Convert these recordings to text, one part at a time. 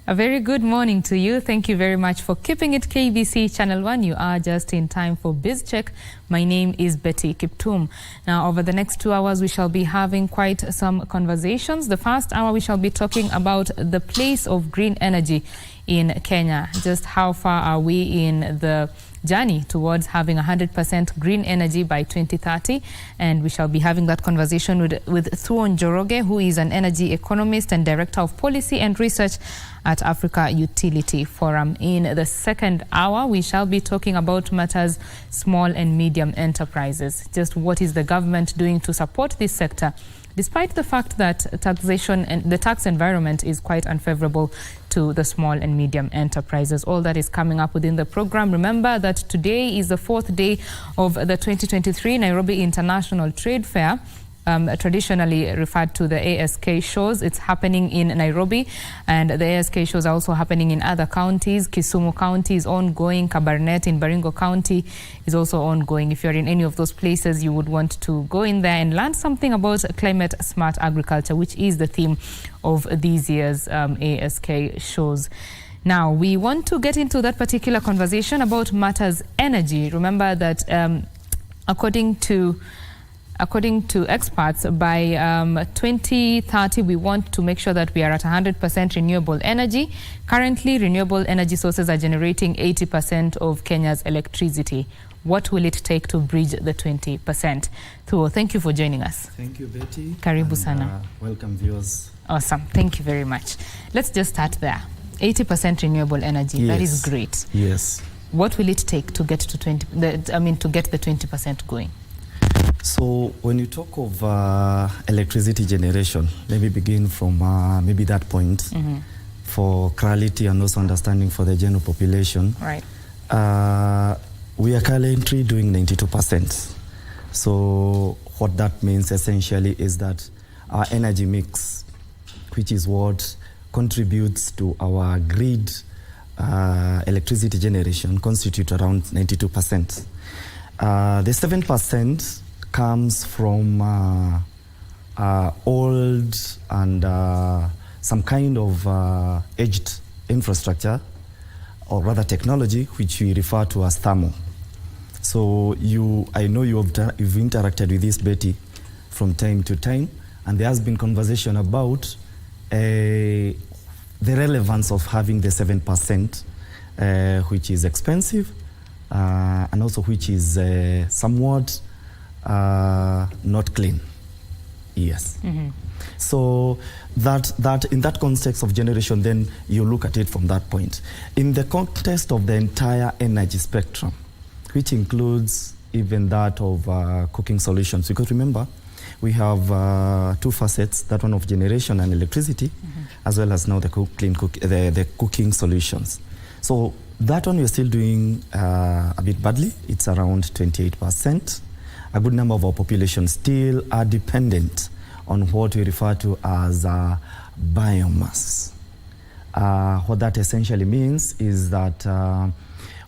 A very good morning to you. Thank you very much for keeping it KBC Channel 1. You are just in time for Biz Check. My name is Betty Kiptum. Now, over the next 2 hours, we shall be having quite some conversations. The first hour, we shall be talking about the place of green energy in Kenya. Just how far are we in the journey towards having 100% green energy by 2030, and we shall be having that conversation with Thuon Njoroge, who is an energy economist and director of policy and research at Africa Utility Forum. In the second hour, we shall be talking about matters small and medium enterprises. Just what is the government doing to support this sector, despite the fact that taxation and the tax environment is quite unfavorable to the small and medium enterprises. All that is coming up within the program. Remember that today is the 4th day of the 2023 Nairobi International Trade Fair, traditionally referred to the ASK shows. It's happening in Nairobi, and the ASK shows are also happening in other counties. Kisumu County is ongoing. Kabarnet in Baringo County is also ongoing. If you're in any of those places, you would want to go in there and learn something about climate smart agriculture, which is the theme of this year's ASK shows. Now, we want to get into that particular conversation about matters energy. Remember that according to experts, by 2030, we want to make sure that we are at 100% renewable energy. Currently, renewable energy sources are generating 80% of Kenya's electricity. What will it take to bridge the 20%? Thuo, thank you for joining us. Thank you, Betty. Karibu sana. Welcome, viewers. Awesome. Thank you very much. Let's just start there. 80% renewable energy. Yes. That is great. Yes. What will it take to get to to get the 20% going? So when you talk of electricity generation, let me begin from maybe that point for clarity and also understanding for the general population. Right. We are currently doing 92%. So what that means essentially is that our energy mix, which is what contributes to our grid electricity generation, constitute around 92%. The 7% comes from old and some kind of aged infrastructure, or rather technology, which we refer to as thermal. So I know you've interacted with this, Betty, from time to time, and there has been conversation about the relevance of having the 7%, which is expensive, and also which is somewhat not clean. Yes. So that in that context of generation, then you look at it from that point. In the context of the entire energy spectrum, which includes even that of cooking solutions, because remember, we have two facets, that one of generation and electricity, as well as now the cooking solutions. So that one we're still doing a bit badly. It's around 28%. A good number of our population still are dependent on what we refer to as biomass. What that essentially means is that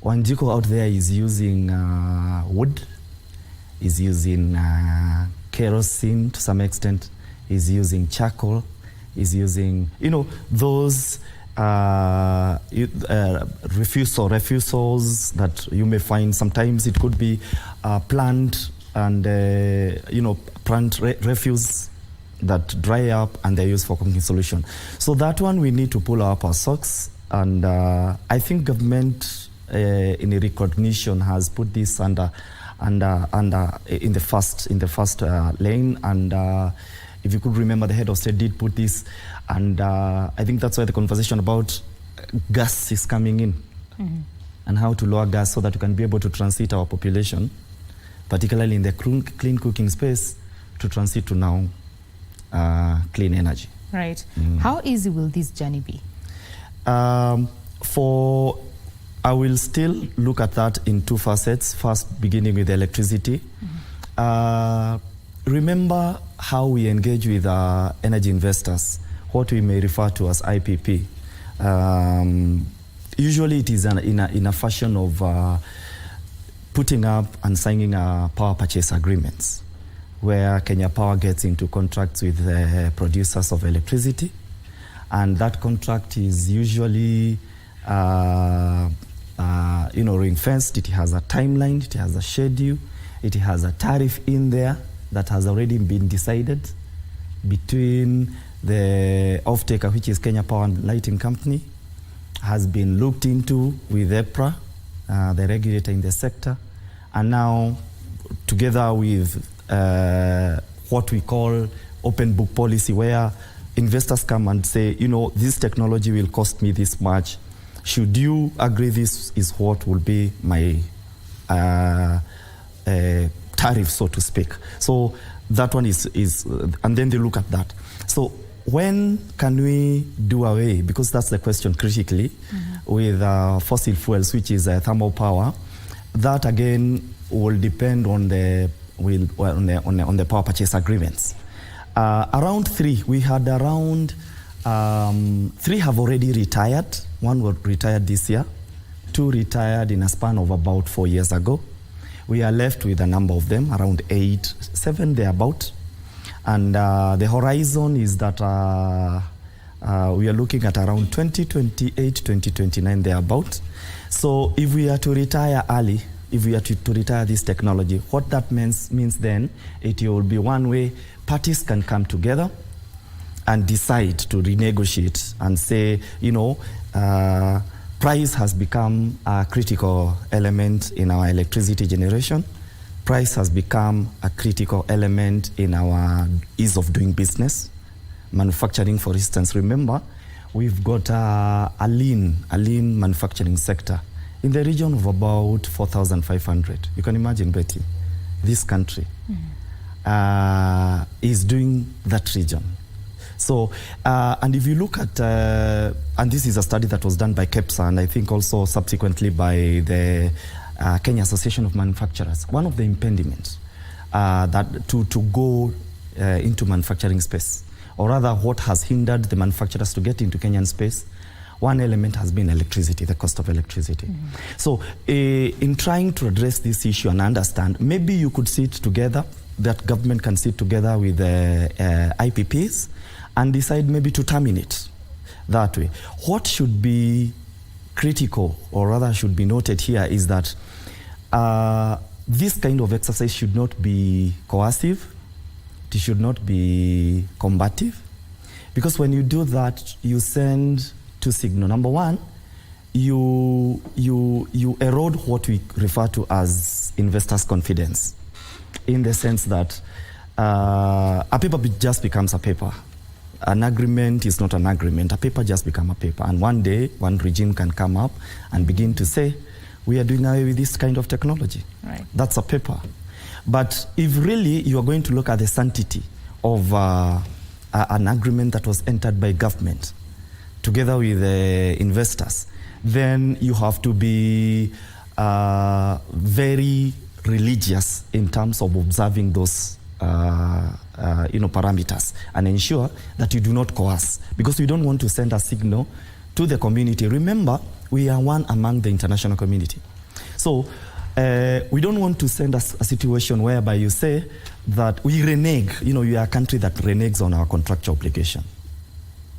Wanjiko out there is using wood, is using kerosene to some extent, is using charcoal, is using, those refusals that you may find. Sometimes it could be plant and plant refuse that dry up and they're used for cooking solution. So that one we need to pull up our socks, and I think government in a recognition has put this under in the first lane, and if you could remember, the head of state did put this, and I think that's why the conversation about gas is coming in, and how to lower gas so that we can be able to transit our population, particularly in the clean cooking space, to transit to now clean energy. Right. How easy will this journey be? I will still look at that in two facets. First, beginning with electricity. Remember how we engage with energy investors, what we may refer to as IPP. Usually it is in a fashion of putting up and signing power purchase agreements, where Kenya Power gets into contracts with producers of electricity, and that contract is usually ring-fenced. It has a timeline, it has a schedule, it has a tariff in there that has already been decided between the off-taker, which is Kenya Power and Lighting Company, has been looked into with EPRA, the regulator in the sector, and now together with what we call open book policy, where investors come and say, this technology will cost me this much. Should you agree this is what will be my tariff, so to speak. So that one is and then they look at that. So when can we do away, because that's the question critically, with fossil fuels, which is thermal power. That again will depend on the power purchase agreements. Around 3, we had around 3 have already retired. 1 was retired this year, 2 retired in a span of about 4 years ago. We are left with a number of them, around 8, 7 thereabout. And the horizon is that we are looking at around 2028, 2029 thereabout. So if we are to retire early, if we are to retire this technology, what that means then it will be one way parties can come together and decide to renegotiate and say, price has become a critical element in our electricity generation. Price has become a critical element in our ease of doing business. Manufacturing, for instance, remember, we've got a lean manufacturing sector in the region of about 4,500. You can imagine, Betty, this country is doing that region. So, and if you look at, and this is a study that was done by KEPSA, and I think also subsequently by the Kenya Association of Manufacturers, one of the impediments that to go into manufacturing space, or rather what has hindered the manufacturers to get into Kenyan space, one element has been electricity, the cost of electricity. So in trying to address this issue and understand, maybe you could sit together, that government can sit together with the IPPs and decide maybe to terminate that way. What should be critical, or rather should be noted here, is that this kind of exercise should not be coercive, it should not be combative, because when you do that, you send two signals. Number one, you erode what we refer to as investors' confidence, in the sense that a paper just becomes a paper. An agreement is not an agreement. A paper just becomes a paper. And one day, one regime can come up and begin to say, we are doing away with this kind of technology. Right. That's a paper. But if really you are going to look at the sanctity of an agreement that was entered by government together with investors, then you have to be very religious in terms of observing those parameters, and ensure that you do not coerce, because we don't want to send a signal to the community. Remember, we are one among the international community. So we don't want to send a situation whereby you say that we renege, you are a country that reneges on our contractual obligation.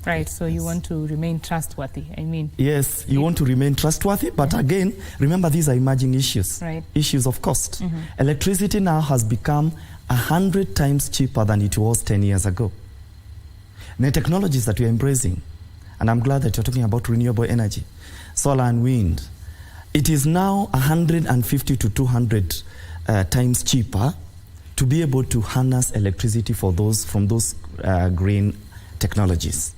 Right, so you want to remain trustworthy, Yes, you want to remain trustworthy, but again, remember, these are emerging issues, right. Issues of cost. Electricity now has become 100 times cheaper than it was 10 years ago. The technologies that we are embracing, and I'm glad that you're talking about renewable energy, solar and wind, it is now 150 to 200 times cheaper to be able to harness electricity from those green technologies.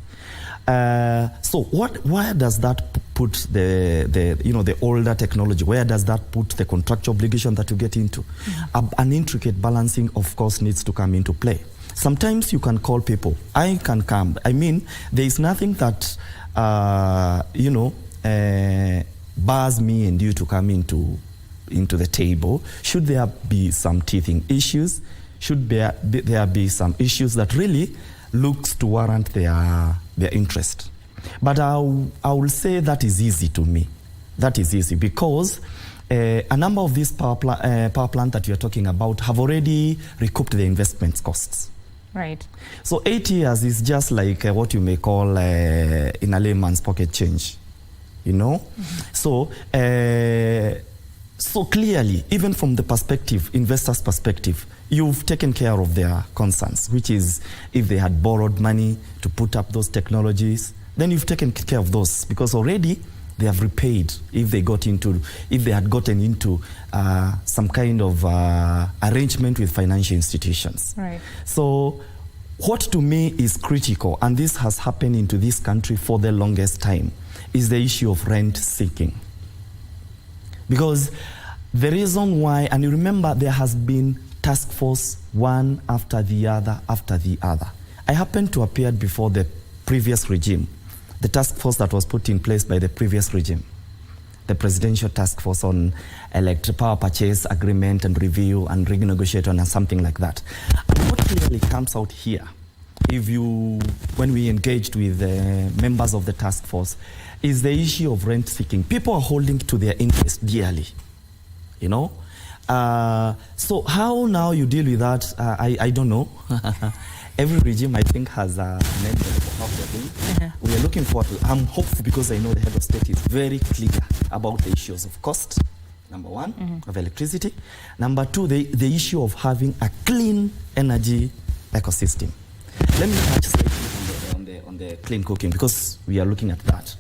So where does that put the older technology? Where does that put the contractual obligation that you get into? An intricate balancing, of course, needs to come into play. Sometimes you can call people. I can come. There is nothing that bars me and you to come into the table. Should there be some teething issues? Should there be some issues that really looks to warrant their interest? But I will say that is easy to me. That is easy because a number of these power plant that you are talking about have already recouped the investment costs. Right. So 8 years is just like what you may call in a layman's pocket change, you know. So so clearly, even from the perspective, investors' perspective, you've taken care of their concerns, which is if they had borrowed money to put up those technologies, then you've taken care of those because already they have repaid if they had gotten into some kind of arrangement with financial institutions. Right. So what to me is critical, and this has happened into this country for the longest time, is the issue of rent seeking. Because the reason why, and you remember there has been task force one after the other. I happened to appear before the previous regime, the task force that was put in place by the previous regime, the presidential task force on electric power purchase agreement and review and renegotiate and something like that. And what clearly comes out here, when we engaged with members of the task force, is the issue of rent seeking. People are holding to their interest dearly, you know. So how now you deal with that, I don't know. Every regime, I think, has an envelope of how they're doing. We are looking forward to, I'm hopeful because I know the head of state is very clear about the issues of cost, number one, of electricity. Number two, the issue of having a clean energy ecosystem. Let me touch slightly on the clean cooking because we are looking at that.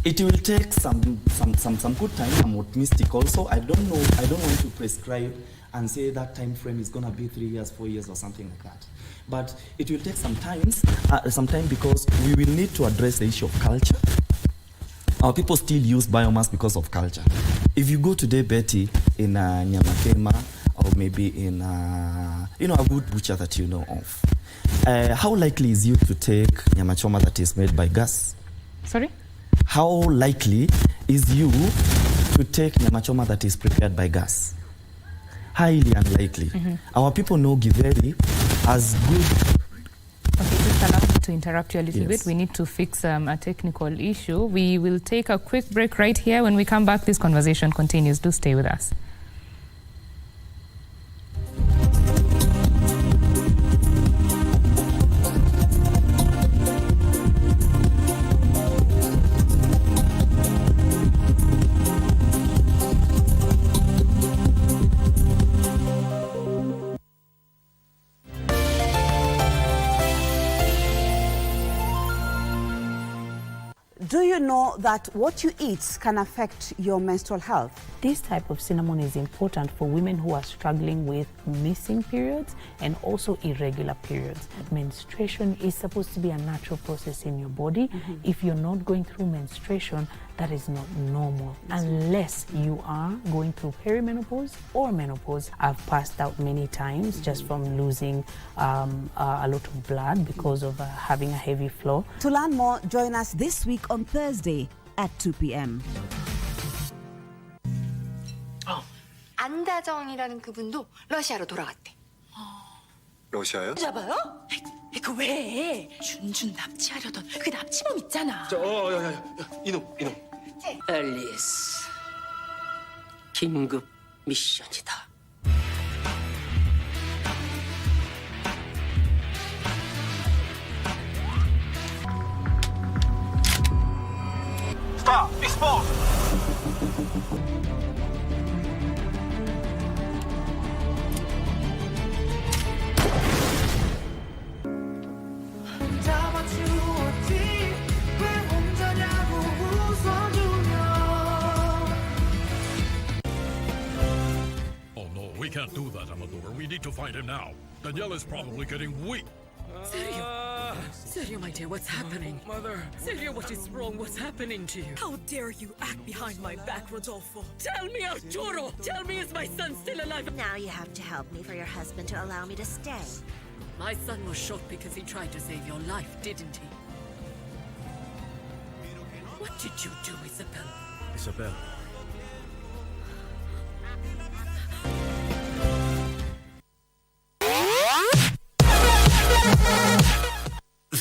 It will take some good time. I'm optimistic also. I don't want to prescribe and say that time frame is going to be 3 years, 4 years, or something like that. But it will take some time because we will need to address the issue of culture. Our people still use biomass because of culture. If you go today, Betty, in Nyamakema, or maybe in a good butcher that you know of, how likely is you to take nyamachoma that is made by gas? Sorry? How likely is you to take nyamachoma that is prepared by gas? Highly unlikely. Our people know Githeri as good. Okay, just allow me to interrupt you a little bit. We need to fix a technical issue. We will take a quick break right here. When we come back, this conversation continues. Do stay with us. Do you know that what you eat can affect your menstrual health? This type of cinnamon is important for women who are struggling with missing periods and also irregular periods. Menstruation is supposed to be a natural process in your body. If you're not going through menstruation, that is not normal unless you are going through perimenopause or menopause. I've passed out many times just from losing a lot of blood because of having a heavy flow. To learn more, join us this week on Thursday at 2 p.m. 안다정이라는 그분도 러시아로 돌아갔대. 러시아요? 잡아요? 그 왜? 준준 납치하려던 그 납치범 있잖아. 야, 이놈. 앨리스, 긴급 미션이다. Stop! Expose! We can't do that, Amador. We need to find him now. Danielle is probably getting weak. Sergio, my dear, what's happening? Mother. Sergio, what is wrong? What's happening to you? How dare you act behind my back, Rodolfo? Tell me, Arturo! Tell me, is my son still alive? Now you have to help me for your husband to allow me to stay. My son was shot because he tried to save your life, didn't he? What did you do, Isabel? Isabel.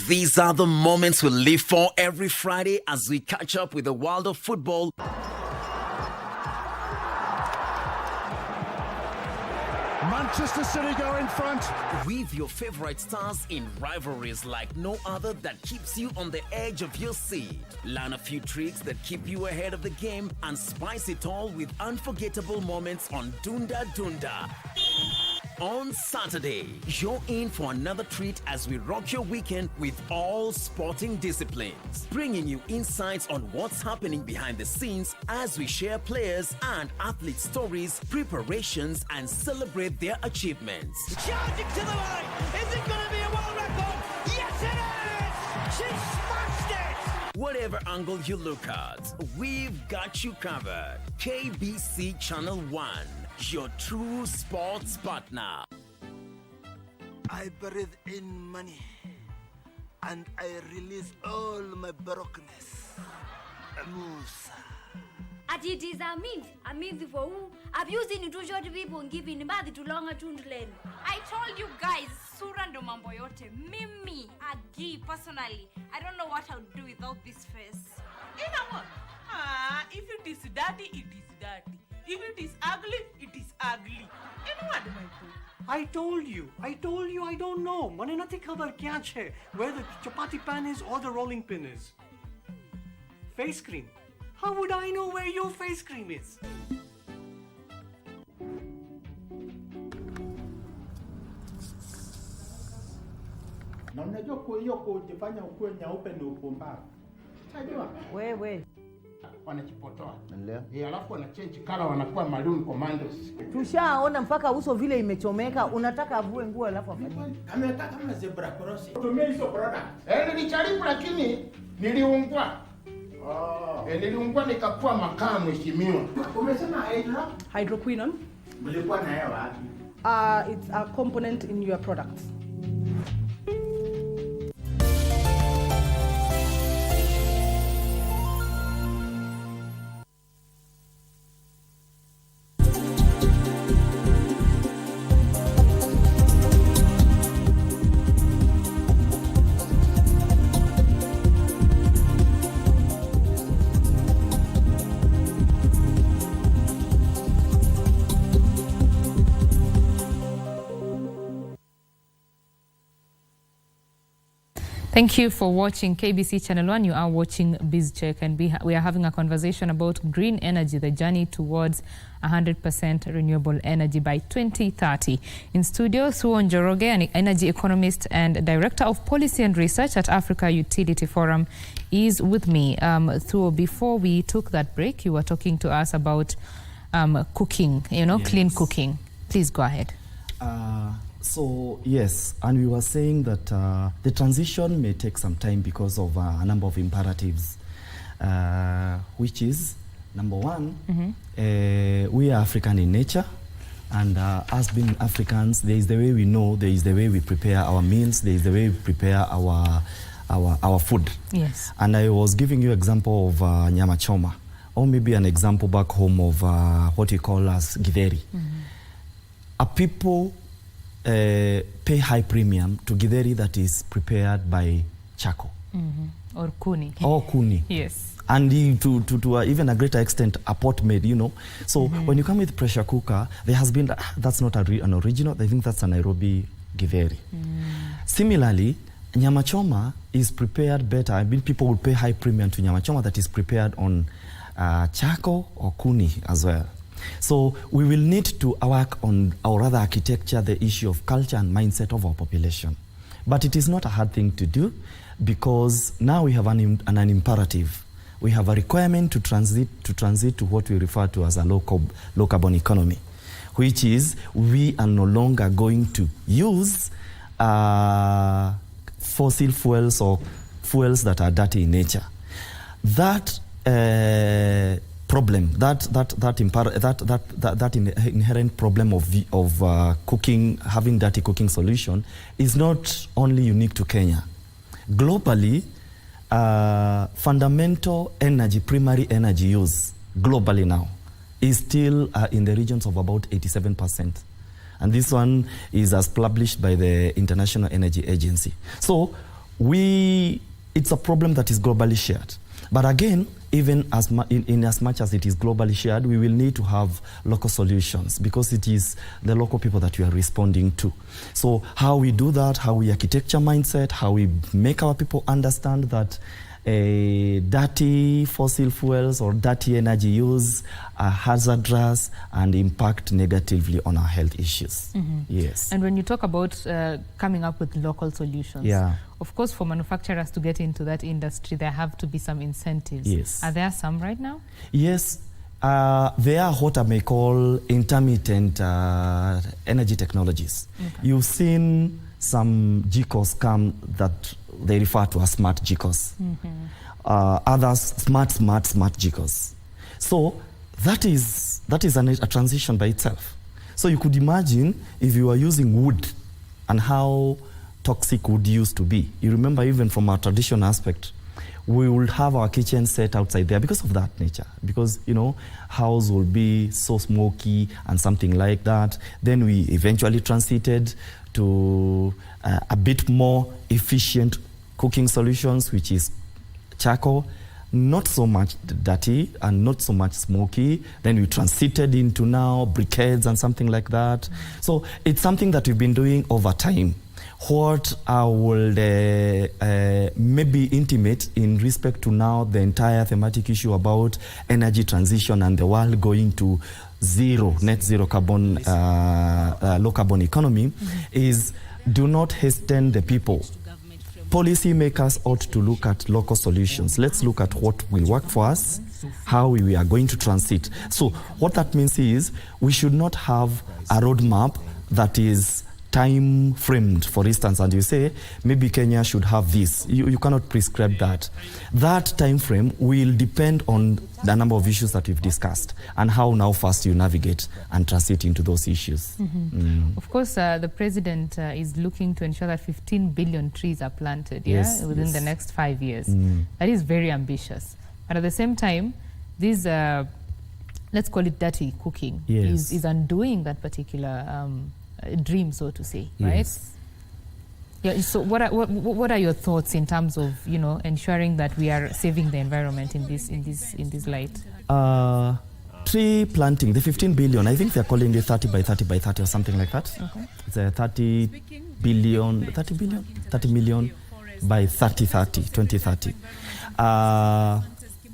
These are the moments we live for every Friday as we catch up with the world of football. Manchester City go in front. With your favorite stars in rivalries like no other that keeps you on the edge of your seat. Learn a few tricks that keep you ahead of the game and spice it all with unforgettable moments on Dunda Dunda. On Saturday, you're in for another treat as we rock your weekend with all sporting disciplines, bringing you insights on what's happening behind the scenes as we share players and athlete stories, preparations, and celebrate their achievements. Charging to the line! Is it going to be a world record? Yes, it is! She smashed it! Whatever angle you look at, we've got you covered. KBC Channel 1. Your true sports partner. I breathe in money and I release all my brokenness. Musa. At it is a means for who? I've used it to short people and giving bad to longer tundlen. I told you guys, Surando Mambo yote. Mimi, Agi, personally, I don't know what I'll do without this face. You know what? If it is dirty, it is dirty. If it is ugly, it is ugly. You know what, Michael? I told you, I don't know. Mane nathi khabar kya hai, where the chapati pan is or the rolling pin is. Face cream. How would I know where your face cream is? Na unajua kwa hiyo kujifanya ukuwe nyeupe ni upumbavu. Unajua? Wewe wanachipotoa. Alafu wana change color wanakuwa maroon commandos. Tushaona mpaka uso vile imechomeka, unataka avue nguo alafu afanye. Ametaka kama zebra cross. Tumia hizo product. Nilijaribu lakini niliungua. Niliungua nikakuwa makaa mheshimiwa. Umesema hydroquinone? Mlikuwa na hewa wapi? It's a component in your products. Thank you for watching KBC Channel 1. You are watching BizCheck, and we are having a conversation about green energy, the journey towards 100% renewable energy by 2030. In studio, Suon Njoroge, an energy economist and director of policy and research at Africa Utility Forum, is with me. Thuo, before we took that break, you were talking to us about cooking, yes. Clean cooking. Please go ahead. So yes, and we were saying that the transition may take some time because of a number of imperatives, which is, number one, we are African in nature, and as being Africans, there is the way we know, there is the way we prepare our meals, there is the way we prepare our food. Yes. And I was giving you example of nyama choma, or maybe an example back home of what we call as githeri. A people pay high premium to githeri that is prepared by charcoal. Or kuni. Or kuni. Yes. And to even a greater extent, a pot made, So when you come with pressure cooker, there has been, that's not an original, I think that's a Nairobi githeri. Similarly, nyama choma is prepared better. I mean, people would pay high premium to nyama choma that is prepared on charcoal or kuni as well. So we will need to work on, or rather architecture, the issue of culture and mindset of our population. But it is not a hard thing to do, because now we have an imperative. We have a requirement to transit to what we refer to as a low carbon economy, which is we are no longer going to use fossil fuels or fuels that are dirty in nature. That problem, that inherent problem of cooking, having dirty cooking solution, is not only unique to Kenya. Globally, fundamental energy, primary energy use globally now is still in the regions of about 87%. And this one is as published by the International Energy Agency. So we it's a problem that is globally shared. But again, even in as much as it is globally shared, we will need to have local solutions because it is the local people that we are responding to. So how we do that, how we architecture mindset, how we make our people understand that dirty fossil fuels or dirty energy use are hazardous and impact negatively on our health issues. Yes. And when you talk about coming up with local solutions, of course, for manufacturers to get into that industry, there have to be some incentives. Yes. Are there some right now? Yes. They are what I may call intermittent energy technologies. Okay. You've seen some GCOs come that they refer to as smart GCOs. Others, smart GCOs. So that is a transition by itself. So you could imagine if you are using wood and how toxic wood used to be. You remember even from our traditional aspect, we will have our kitchen set outside there because of that nature. Because, you know, house will be so smoky and something like that. Then we eventually transited to a bit more efficient cooking solutions, which is charcoal, not so much dirty and not so much smoky. Then we transited into now briquettes and something like that. So it's something that we've been doing over time. What I would maybe intimate in respect to now the entire thematic issue about energy transition and the world going to net zero carbon, low carbon economy is do not hasten the people. Policy makers ought to look at local solutions. Let's look at what will work for us, how we are going to transit. So what that means is we should not have a roadmap that is time framed, for instance, and you say maybe Kenya should have this. You cannot prescribe that. That time frame will depend on the number of issues that we've discussed and how now fast you navigate and transit into those issues. Of course, the president is looking to ensure that 15 billion trees are planted within the next 5 years. That is very ambitious. But at the same time, this, let's call it dirty cooking, is undoing that particular dream, so to say, right? Yeah. So what are your thoughts in terms of, you know, ensuring that we are saving the environment in this light? Tree planting, the 15 billion, I think they're calling it 30 by 30 by 30 or something like that. It's a 30 million by 2030.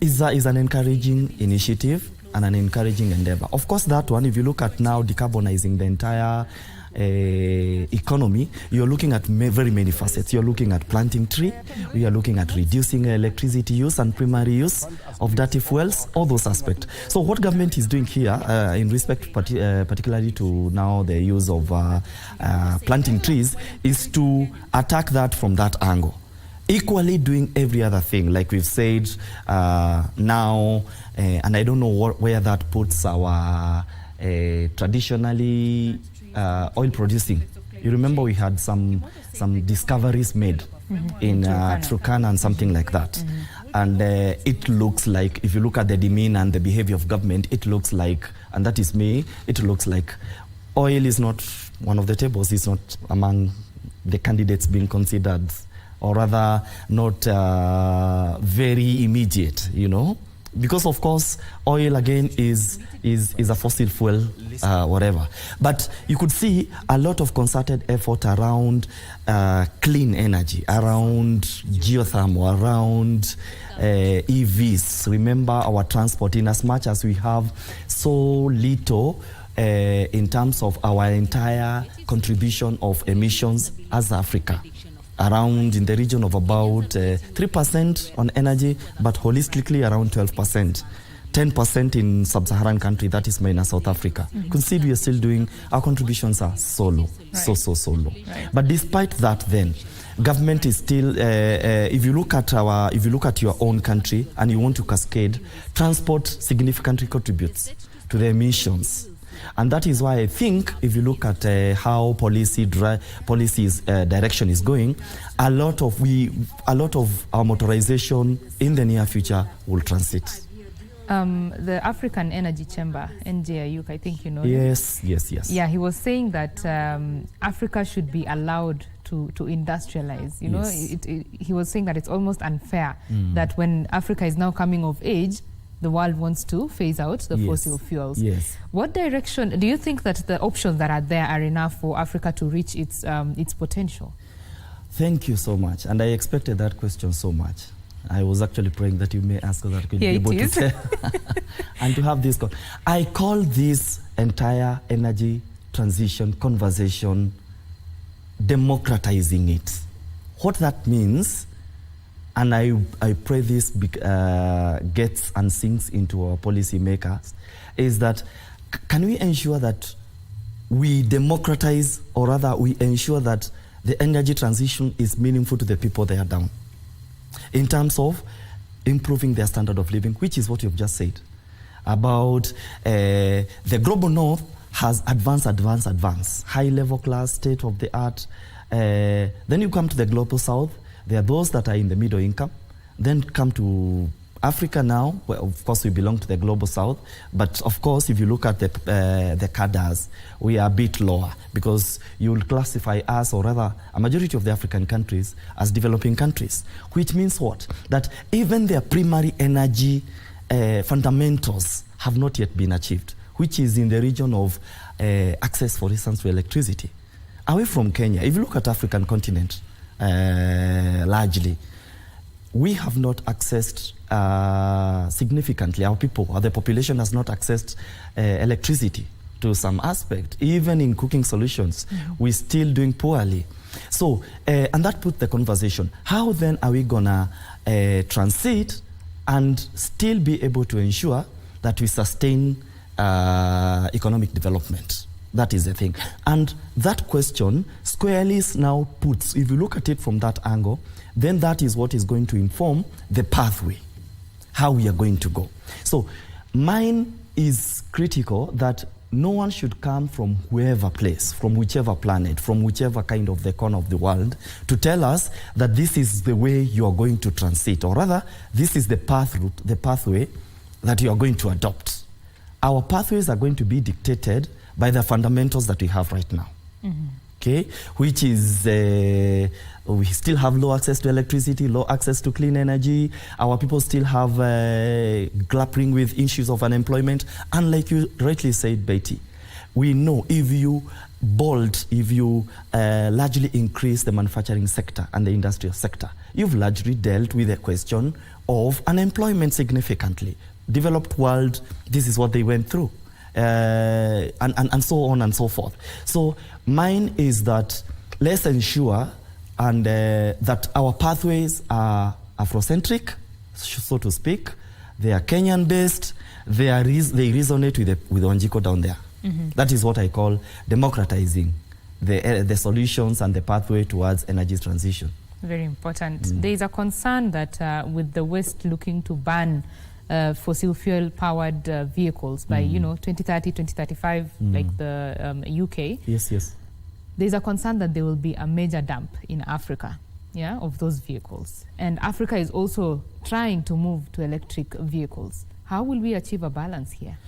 Is an encouraging initiative and an encouraging endeavor. Of course, that one, if you look at now decarbonizing the entire economy, you're looking at very many facets. You're looking at planting tree, we are looking at reducing electricity use and primary use of dirty fuels, all those aspects. So what government is doing here in respect particularly to now the use of planting trees is to attack that from that angle. Equally doing every other thing, like we've said now, and I don't know where that puts our traditionally oil producing. You remember we had some discoveries made in Turkana and something like that. And it looks like, if you look at the demeanor and the behavior of government, it looks like, and that is me, it looks like oil is not one of the tables, it's not among the candidates being considered, or rather not very immediate, you know, because of course oil again is a fossil fuel, whatever. But you could see a lot of concerted effort around clean energy, around geothermal, around EVs. Remember our transport, in as much as we have so little in terms of our entire contribution of emissions as Africa. Around in the region of about 3% on energy, but holistically around 12%. 10% in sub-Saharan country, that is minus South Africa. Consider we are still doing, our contributions are so low, so low. But despite that then, government is still, if you look at your own country and you want to cascade, transport significantly contributes to the emissions. And that is why I think if you look at how policy's direction is going, a lot of our motorization in the near future will transit. The African Energy Chamber, NJIUC, I think you know. Yes. Yeah, he was saying that Africa should be allowed to industrialize. You know, Yes. he was saying that it's almost unfair that when Africa is now coming of age, the world wants to phase out the fossil fuels. Yes. What direction do you think that the options that are there are enough for Africa to reach its potential? Thank you so much. And I expected that question so much. I was actually praying that you may ask so that I could be able to tell and to have this. I call this entire energy transition conversation democratizing it. What that means, and I pray this gets and sinks into our policy makers, is that can we ensure that we democratize, or rather we ensure that the energy transition is meaningful to the people there down, in terms of improving their standard of living, which is what you've just said about the global north has advanced, high-level class, state-of-the-art. Then you come to the global south, there are those that are in the middle income. Then come to Africa now, well, of course we belong to the global south, but of course if you look at the cadres, we are a bit lower, because you will classify us, or rather a majority of the African countries, as developing countries, which means what? That even their primary energy fundamentals have not yet been achieved, which is in the region of access, for instance, to electricity. Away from Kenya, if you look at African continent, largely, we have not accessed significantly, our people, or the population has not accessed electricity to some aspect. Even in cooking solutions, we're still doing poorly. So, and that put the conversation, how then are we gonna transit and still be able to ensure that we sustain economic development? That is the thing. And that question squarely now puts, if you look at it from that angle, then that is what is going to inform the pathway, how we are going to go. So mine is critical that no one should come from wherever place, from whichever planet, from whichever kind of the corner of the world, to tell us that this is the way you are going to transit, or rather, this is the pathway that you are going to adopt. Our pathways are going to be dictated by the fundamentals that we have right now. Okay, which is we still have low access to electricity, low access to clean energy. Our people still have grappling with issues of unemployment. And like you rightly said, Betty, we know if you largely increase the manufacturing sector and the industrial sector, you've largely dealt with the question of unemployment significantly. Developed world, this is what they went through. And so on and so forth. So mine is that let's ensure and that our pathways are Afrocentric, so to speak. They are Kenyan-based. They resonate with Wanjiko down there. That is what I call democratizing the solutions and the pathway towards energy transition. Very important. There is a concern that with the West looking to ban fossil fuel powered vehicles by 2030, 2035, like the UK. Yes. There's a concern that there will be a major dump in Africa, of those vehicles. And Africa is also trying to move to electric vehicles. How will we achieve a balance here?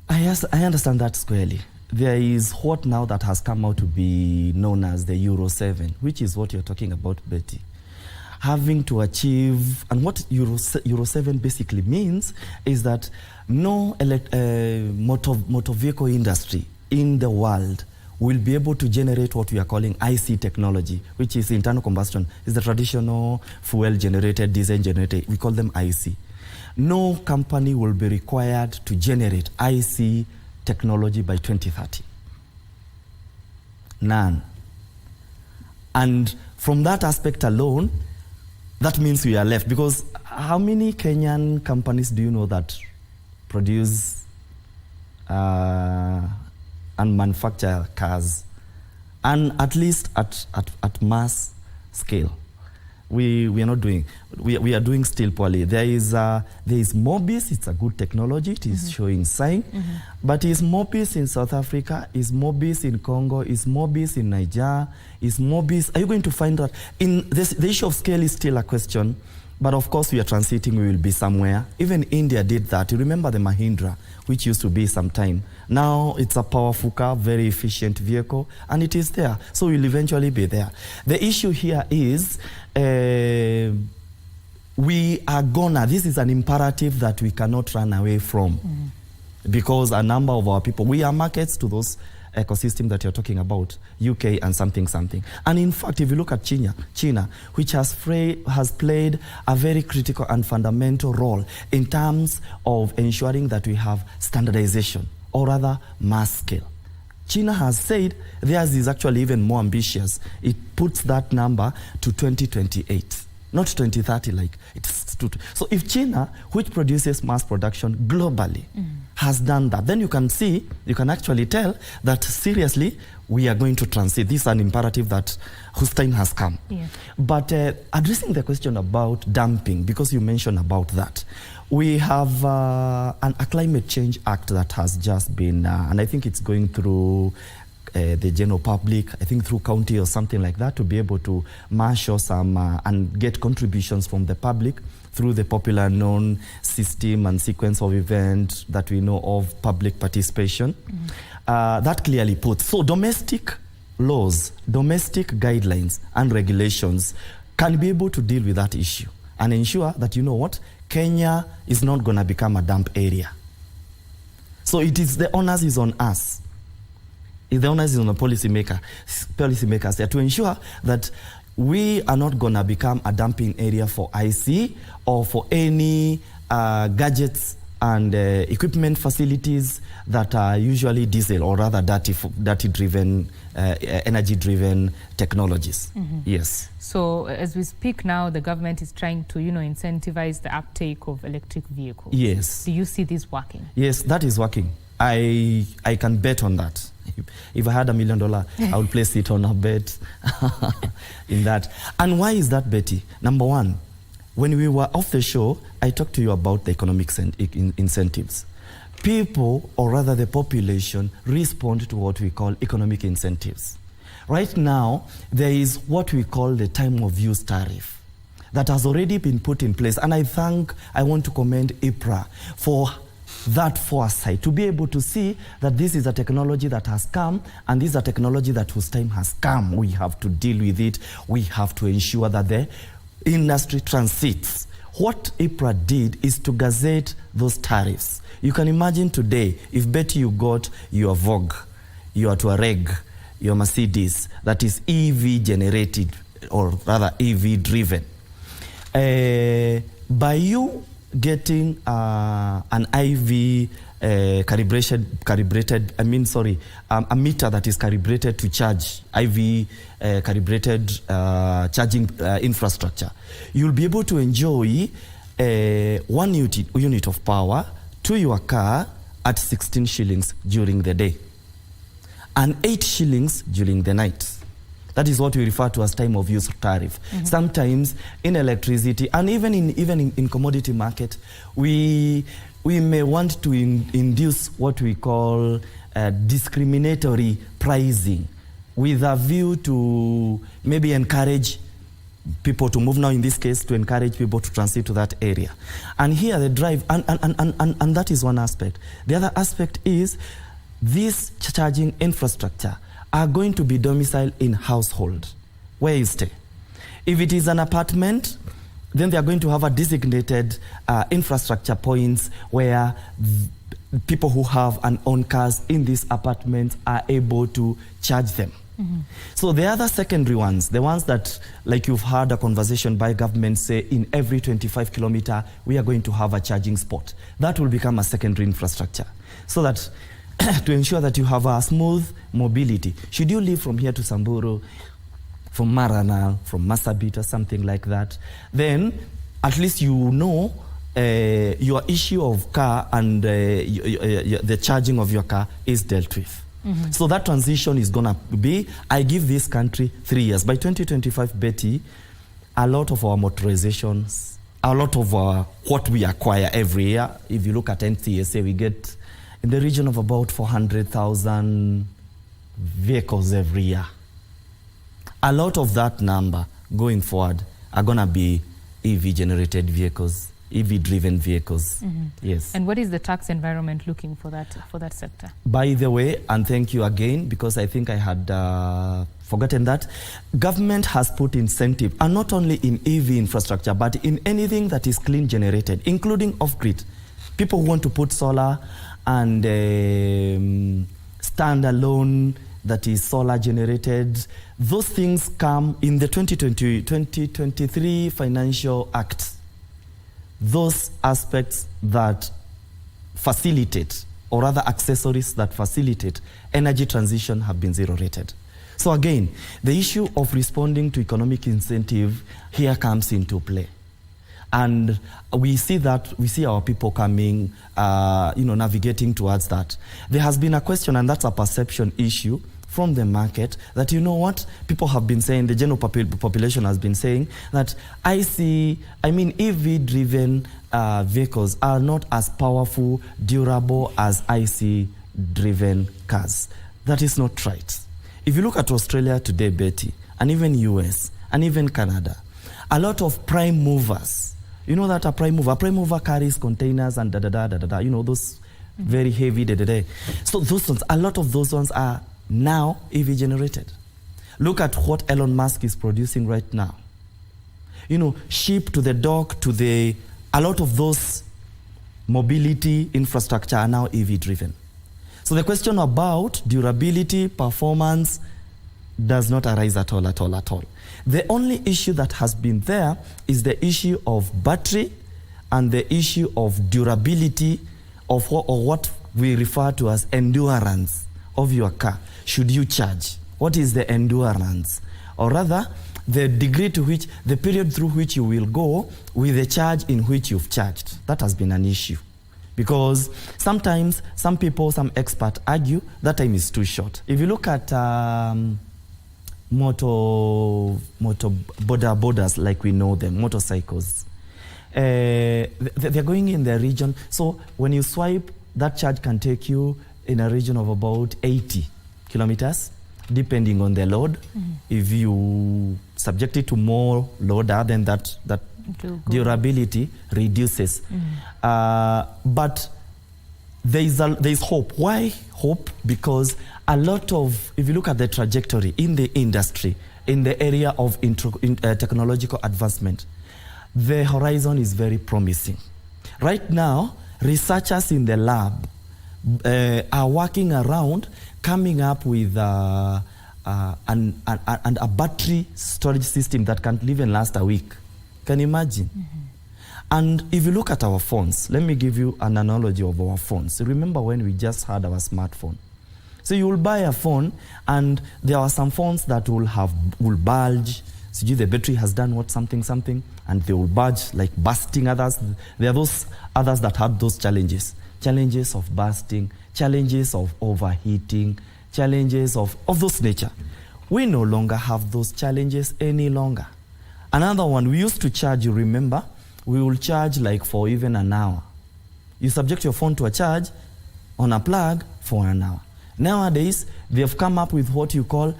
I understand that squarely. There is what now that has come out to be known as the Euro 7, which is what you're talking about, Betty. Having to achieve, and what Euro 7 basically means is that no motor vehicle industry in the world will be able to generate what we are calling IC technology, which is internal combustion. It's the traditional fuel generated, diesel generated. We call them IC. No company will be required to generate IC technology by 2030. None. And from that aspect alone, that means we are left, because how many Kenyan companies do you know that produce and manufacture cars, and at least at mass scale? We are not doing. We are doing still poorly. There is Mobis. It's a good technology. It is showing sign. But is Mobis in South Africa? Is Mobis in Congo? Is Mobis in Niger? Is Mobis? Are you going to find that in this? The issue of scale is still a question But of course, we are transiting, we will be somewhere. Even India did that. You remember the Mahindra, which used to be some time. Now it's a powerful car, very efficient vehicle, and it is there. So we'll eventually be there. The issue here is we are gonna, this is an imperative that we cannot run away from. Because a number of our people, we are markets to those ecosystem that you're talking about, UK and something. And in fact, if you look at China, which has played a very critical and fundamental role in terms of ensuring that we have standardization, or rather mass scale. China has said theirs is actually even more ambitious. It puts that number to 2028. Not 2030 like it's. So if China, which produces mass production globally, has done that, then you can see, you can actually tell that seriously we are going to transit. This is an imperative that whose time has come. Yeah. But addressing the question about dumping, because you mentioned about that, we have a climate change act that has just been, and I think it's going through the general public, I think through county or something like that, to be able to marshal some and get contributions from the public through the popular known system and sequence of events that we know of public participation. That clearly puts, so domestic laws, domestic guidelines and regulations can be able to deal with that issue and ensure that, you know what, Kenya is not going to become a dump area. So it is, the onus is on us. The onus is on the policymakers there to ensure that we are not going to become a dumping area for IC or for any gadgets and equipment facilities that are usually diesel or rather dirty-driven, energy-driven technologies. Yes. So as we speak now, the government is trying to, incentivize the uptake of electric vehicles. Yes. Do you see this working? Yes, that is working. I can bet on that. If I had $1 million, I would place it on a bet in that. And why is that, Betty? Number one, when we were off the show, I talked to you about the economic incentives. People, or rather the population, respond to what we call economic incentives. Right now, there is what we call the time of use tariff that has already been put in place. And I want to commend IPRA for that foresight, to be able to see that this is a technology that has come, and this is a technology that whose time has come. We have to deal with it. We have to ensure that the industry transits. What IPRA did is to gazette those tariffs. You can imagine today, if Betty, you got your Vogue, your Touareg, your Mercedes, that is EV generated, or rather EV driven. By you getting an IV calibrated, a meter that is calibrated to charge, IV calibrated charging infrastructure, you'll be able to enjoy 1 unit of power to your car at 16 shillings during the day and 8 shillings during the night. That is what we refer to as time of use tariff. Sometimes in electricity and even in commodity market, we may want to induce what we call discriminatory pricing with a view to maybe encourage people to move now, in this case, to encourage people to transit to that area. And here the drive, and that is one aspect. The other aspect is this charging infrastructure are going to be domiciled in household where you stay. If it is an apartment, then they are going to have a designated infrastructure points where people who have an own cars in these apartments are able to charge them. So the other secondary ones, the ones that, like you've heard a conversation by government say, in every 25 kilometer, we are going to have a charging spot. That will become a secondary infrastructure. So that to ensure that you have a smooth mobility. Should you live from here to Samburu, from Marana, from Marsabit or something like that, then at least you know your issue of car and the charging of your car is dealt with. So that transition is going to be, I give this country 3 years. By 2025, Betty, a lot of our motorizations, a lot of what we acquire every year, if you look at NCSA, we get in the region of about 400,000 vehicles every year. A lot of that number going forward are going to be EV-generated vehicles, EV-driven vehicles. Yes. And what is the tax environment looking for that sector? By the way, and thank you again, because I think I had forgotten that, government has put incentive, and not only in EV infrastructure, but in anything that is clean generated, including off-grid. People who want to put solar and standalone, that is solar generated, those things come in the 2023 Financial Act. Those aspects that facilitate, or rather accessories that facilitate energy transition, have been zero rated. So again, the issue of responding to economic incentive here comes into play. And we see our people coming, navigating towards that. There has been a question, and that's a perception issue from the market, that people have been saying, the general population has been saying, that EV-driven vehicles are not as powerful, durable as IC-driven cars. That is not right. If you look at Australia today, Betty, and even US, and even Canada, a lot of prime movers, you know that a prime mover carries containers and those very heavy So those ones, a lot of those ones are now EV generated. Look at what Elon Musk is producing right now. Ship to the dock, a lot of those mobility infrastructure are now EV driven. So the question about durability, performance does not arise at all. The only issue that has been there is the issue of battery and the issue of durability of what we refer to as endurance of your car. Should you charge? What is the endurance? Or rather, the degree to which, the period through which you will go with the charge in which you've charged. That has been an issue. Because sometimes some experts argue that time is too short. If you look at borders like we know them, motorcycles, they're going in the region. So when you swipe, that charge can take you in a region of about 80 kilometers, depending on the load. If you subject it to more load, then that durability reduces. But there is hope. Why hope? Because a lot of, if you look at the trajectory in the industry, in the area of technological advancement, the horizon is very promising. Right now, researchers in the lab are working around coming up with a battery storage system that can even last a week. Can you imagine? And if you look at our phones, let me give you an analogy of our phones. Remember when we just had our smartphone? So you will buy a phone, and there are some phones that will bulge. So the battery has done something, and they will bulge, like bursting. Others, there are those others that have those challenges of bursting, challenges of overheating, challenges of those nature. We no longer have those challenges any longer. Another one, we used to charge, you remember, we will charge like for even an hour. You subject your phone to a charge on a plug for an hour. Nowadays, they have come up with what you call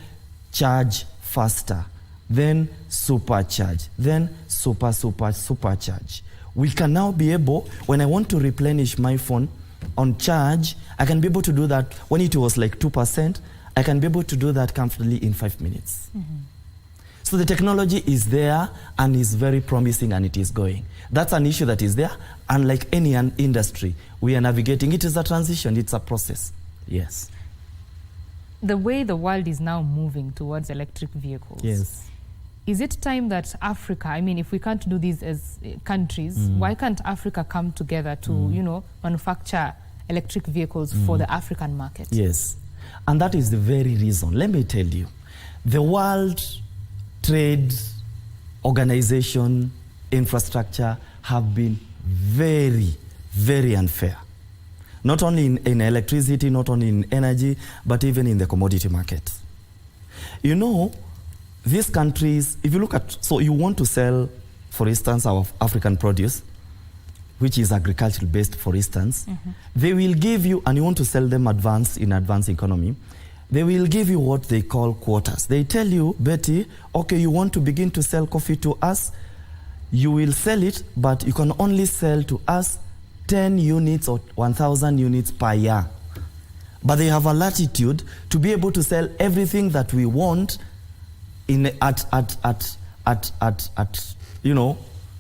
charge faster, then supercharge, then supercharge. We can now be able, when I want to replenish my phone on charge, I can be able to do that when it was like 2%, I can be able to do that comfortably in 5 minutes. So the technology is there and is very promising, and it is going. That's an issue that is there, and like any industry, we are navigating. It is a transition, it's a process. Yes. The way the world is now moving towards electric vehicles. Yes. Is it time that Africa, if we can't do this as countries, why can't Africa come together to, manufacture electric vehicles for the African market? Yes. And that is the very reason. Let me tell you, the World Trade Organization infrastructure have been very, very unfair. Not only in electricity, not only in energy, but even in the commodity market. These countries, if you look at, so you want to sell, for instance, our African produce, which is agricultural based, for instance, they will give you, and you want to sell them in advanced economy, they will give you what they call quotas. They tell you, Betty, okay, you want to begin to sell coffee to us, you will sell it, but you can only sell to us 10 units or 1,000 units per year. But they have a latitude to be able to sell everything that we want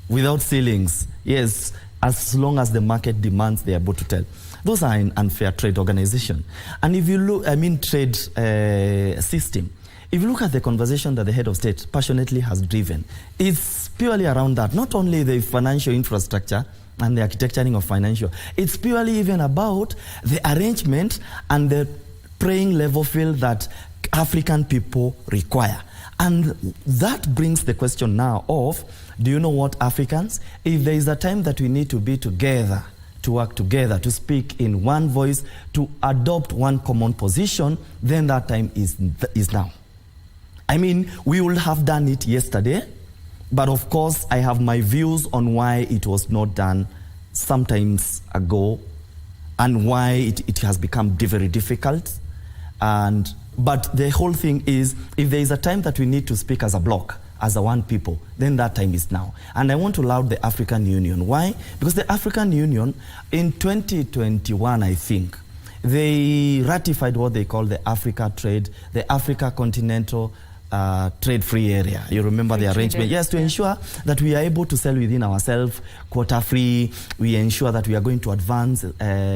without ceilings. Yes, as long as the market demands, they are able to tell. Those are an unfair trade organization. And if you look, trade system, if you look at the conversation that the head of state passionately has driven, it's purely around that, not only the financial infrastructure and the architecturing of financial, it's purely even about the arrangement and the playing level field that African people require. And that brings the question now of, do you know what, Africans? If there is a time that we need to be together, to work together, to speak in one voice, to adopt one common position, then that time is now. I mean, we would have done it yesterday, but of course, I have my views on why it was not done sometimes ago and why it has become very difficult. But the whole thing is, if there is a time that we need to speak as a bloc, as a one people, then that time is now. And I want to laud the African Union. Why? Because the African Union, in 2021, I think, they ratified what they call the Africa Continental Trade-Free Area. You remember the arrangement? Yes, to ensure that we are able to sell within ourselves, quota-free. We ensure that we are going to advance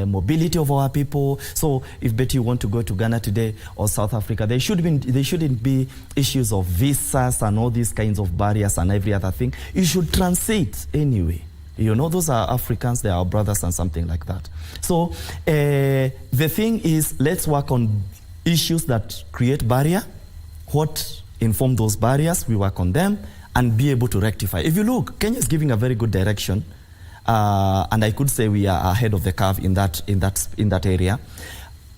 mobility of our people. So if Betty, you want to go to Ghana today or South Africa, there shouldn't be issues of visas and all these kinds of barriers and every other thing. You should transit anyway. You know, those are Africans, they are our brothers and something like that. So the thing is, let's work on issues that create barrier. What inform those barriers, we work on them and be able to rectify. If you look, Kenya is giving a very good direction, and I could say we are ahead of the curve in that area.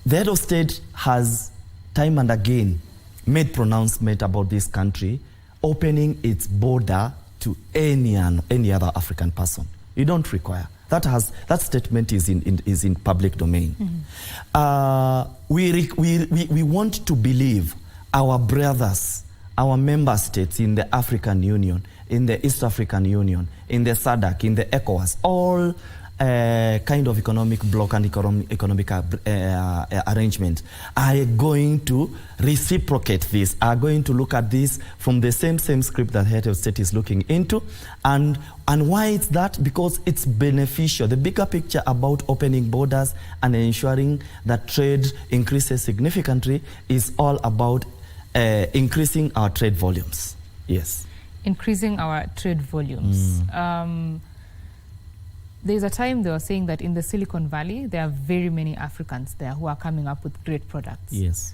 The head of state has time and again made pronouncement about this country opening its border to any other African person. You don't require. That statement is in public domain. We want to believe our brothers, our member states in the African Union, in the East African Union, in the SADC, in the ECOWAS, all kind of economic bloc and economic arrangement are going to reciprocate this, are going to look at this from the same script that the head of state is looking into. And why it's that? Because it's beneficial. The bigger picture about opening borders and ensuring that trade increases significantly is all about increasing our trade volumes. Yes. Increasing our trade volumes. There's a time they were saying that in the Silicon Valley, there are very many Africans there who are coming up with great products. Yes.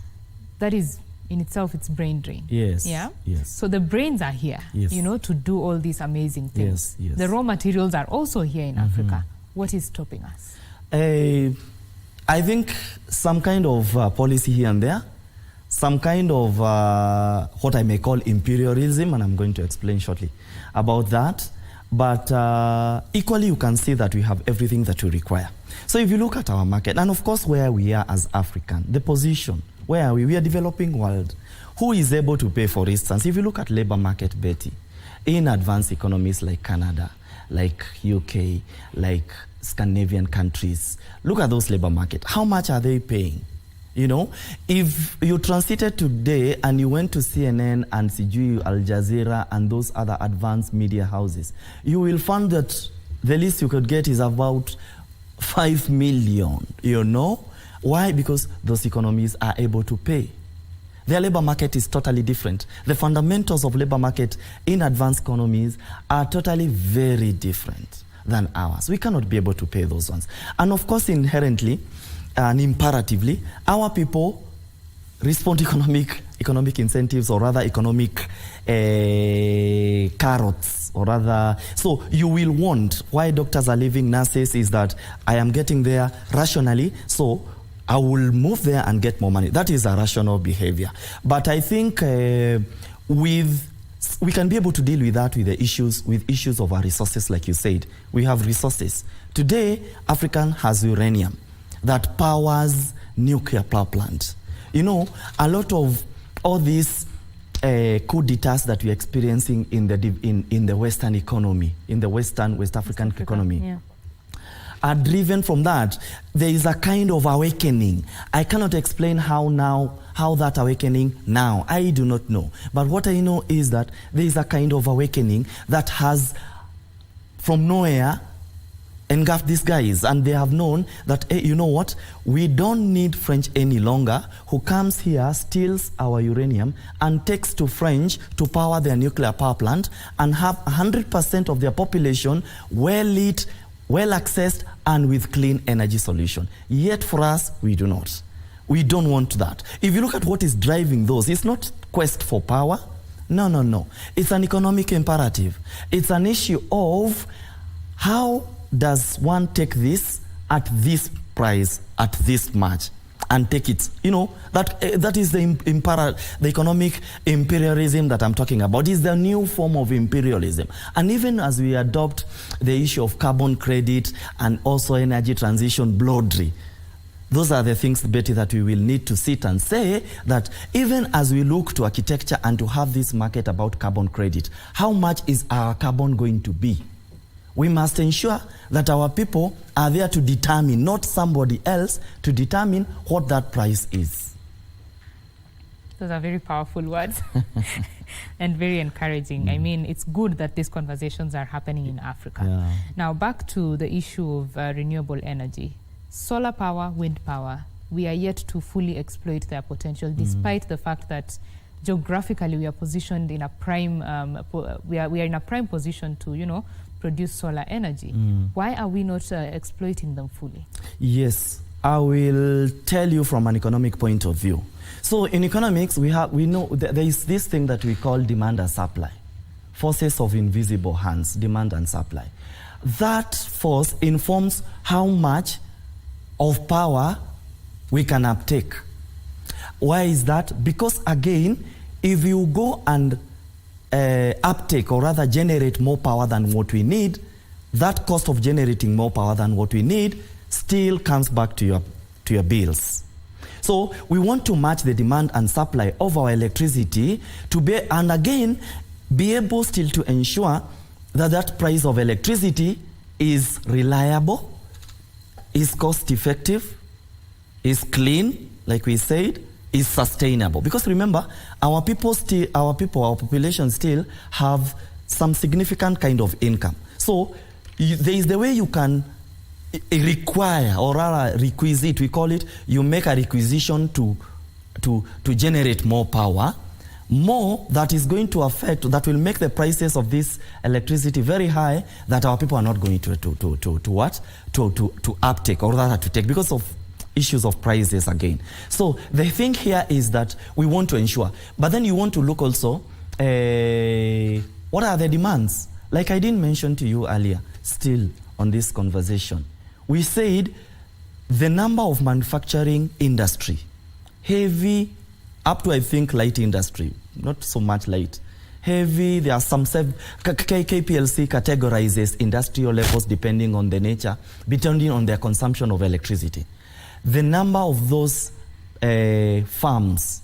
That is, in itself, it's brain drain. Yes. Yeah? Yes. So the brains are here, yes, to do all these amazing things. Yes, yes. The raw materials are also here in Africa. What is stopping us? I think some kind of policy here and there, some kind of what I may call imperialism, and I'm going to explain shortly about that. But equally, you can see that we have everything that we require. So if you look at our market, and of course where we are as African, the position, where are we? We are developing world. Who is able to pay, for instance, if you look at labor market, Betty, in advanced economies like Canada, like UK, like Scandinavian countries, look at those labor market. How much are they paying? You know, if you transited today and you went to CNN and CGU, Al Jazeera and those other advanced media houses, you will find that the least you could get is about 5 million, you know? Why? Because those economies are able to pay. Their labor market is totally different. The fundamentals of labor market in advanced economies are totally very different than ours. We cannot be able to pay those ones. And of course, inherently, and imperatively, our people respond to economic incentives, or rather economic carrots, or rather. So you will want, why doctors are leaving, nurses, is that I am getting there rationally, so I will move there and get more money. That is a rational behavior. But I think we can be able to deal with that with issues of our resources, like you said. We have resources. Today, Africa has uranium that powers nuclear power plant. You know, a lot of all these coup d'etats that we're experiencing in the Western economy, in the West African economy. Yeah. Are driven from that. There is a kind of awakening. I cannot explain how that awakening now. I do not know. But what I know is that there is a kind of awakening that has, from nowhere, engulfed these guys. And they have known that, hey, you know what? We don't need French any longer, who comes here, steals our uranium, and takes to French to power their nuclear power plant, and have 100% of their population well-lit, well-accessed, and with clean energy solution. Yet for us, we do not. We don't want that. If you look at what is driving those, it's not quest for power. No, no, no. It's an economic imperative. It's an issue of how does one take this at this price, at this much, and take it. You know, that is the economic imperialism that I'm talking about. It's the new form of imperialism. And even as we adopt the issue of carbon credit and also energy transition broadly, those are the things, Betty, that we will need to sit and say that even as we look to architecture and to have this market about carbon credit, how much is our carbon going to be? We must ensure that our people are there to determine, not somebody else, to determine what that price is. Those are very powerful words and very encouraging. I mean, it's good that these conversations are happening in Africa. Yeah. Now, back to the issue of renewable energy. Solar power, wind power, we are yet to fully exploit their potential, despite the fact that geographically we are positioned in a prime, we are in a prime position to, you know, produce solar energy. Why are we not exploiting them fully? Yes, I will tell you from an economic point of view. So in economics, we know there is this thing that we call demand and supply. Forces of invisible hands, demand and supply. That force informs how much of power we can uptake. Why is that? Because again, if you go and uptake, or rather generate more power than what we need, that cost of generating more power than what we need still comes back to your bills. So we want to match the demand and supply of our electricity to be, and again, be able still to ensure that that price of electricity is reliable, is cost effective, is clean, like we said, is sustainable. Because remember, our population still have some significant kind of income. So there is the way you can require, or rather requisite, we call it, you make a requisition to generate more power, more that is going to affect, that will make the prices of this electricity very high, that our people are not going to uptake, or rather to take, because of issues of prices again. So the thing here is that we want to ensure, but then you want to look also, what are the demands? Like I didn't mention to you earlier, still on this conversation, we said the number of manufacturing industry, heavy, up to I think light industry, not so much light, heavy, there are some, KPLC categorizes industrial levels depending on the nature, depending on their consumption of electricity. The number of those farms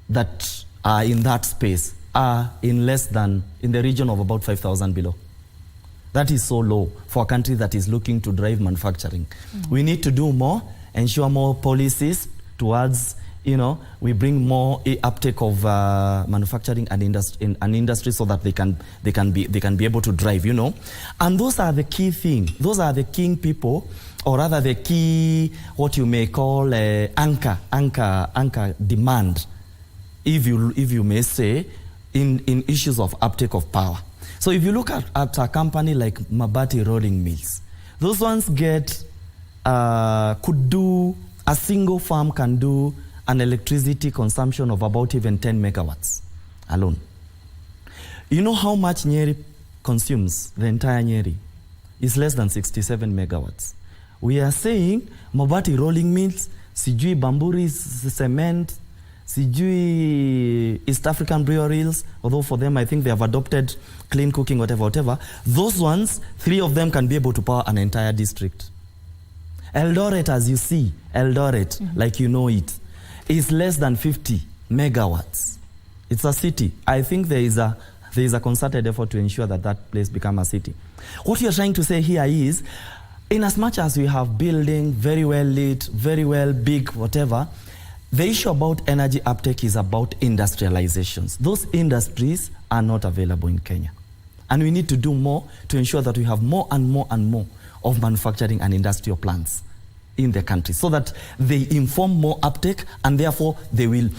that are in that space are in the region of about 5,000 below. That is so low for a country that is looking to drive manufacturing. We need to do more, ensure more policies towards, you know, we bring more uptake of manufacturing and industry so that they can be able to drive, you know. And those are the key things. Those are the key people, or rather the key, what you may call anchor demand, if you may say, in issues of uptake of power. So if you look at a company like Mabati Rolling Mills, those ones could do, a single farm can do an electricity consumption of about even 10 megawatts alone. You know how much Nyeri consumes, the entire Nyeri? It's less than 67 megawatts. We are saying Mabati Rolling Mills, sijui Bamburi Cement, sijui East African Breweries, although for them I think they have adopted clean cooking, whatever. Those ones, 3 of them can be able to power an entire district. Eldoret, as you see, like you know it, is less than 50 megawatts. It's a city. I think there is a concerted effort to ensure that that place become a city. What you're trying to say here is, in as much as we have building, very well lit, very well big, whatever, the issue about energy uptake is about industrializations. Those industries are not available in Kenya. And we need to do more to ensure that we have more and more and more of manufacturing and industrial plants in the country, so that they inform more uptake, and therefore they will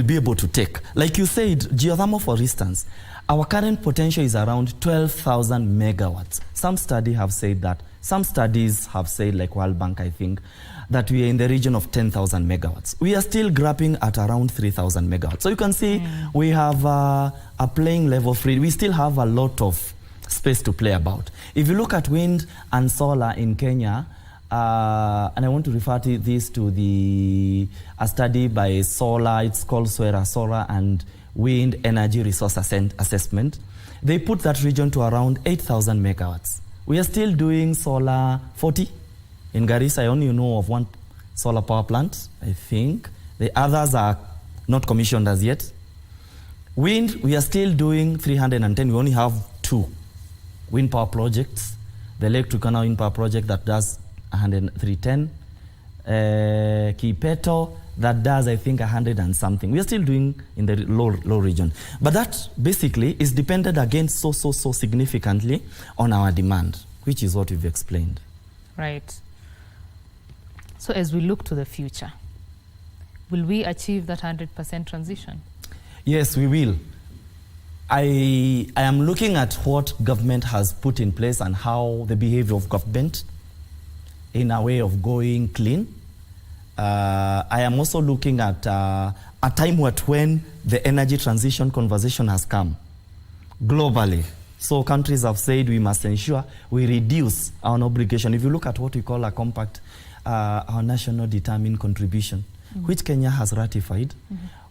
be able to take. Like you said, geothermal, for instance, our current potential is around 12,000 megawatts. Some studies have said, like World Bank, I think, that we are in the region of 10,000 megawatts. We are still grappling at around 3,000 megawatts. So you can see we have a playing level free. We still have a lot of space to play about. If you look at wind and solar in Kenya, and I want to refer to this to a study by Solar, it's called Solar and Wind Energy Resource Assessment. They put that region to around 8,000 megawatts. We are still doing solar 40. In Garissa, I only know of one solar power plant, I think. The others are not commissioned as yet. Wind, we are still doing 310. We only have 2 wind power projects. The Lake Turkana wind power project that does 310. Kipeto, that does, I think, 100 and something. We are still doing in the low region. But that basically is dependent again so significantly on our demand, which is what we've explained. Right. So as we look to the future, will we achieve that 100% transition? Yes, we will. I am looking at what government has put in place and how the behavior of government in a way of going clean. I am also looking at a time when the energy transition conversation has come globally. So countries have said we must ensure we reduce our obligation. If you look at what we call a compact, our national determined contribution, which Kenya has ratified,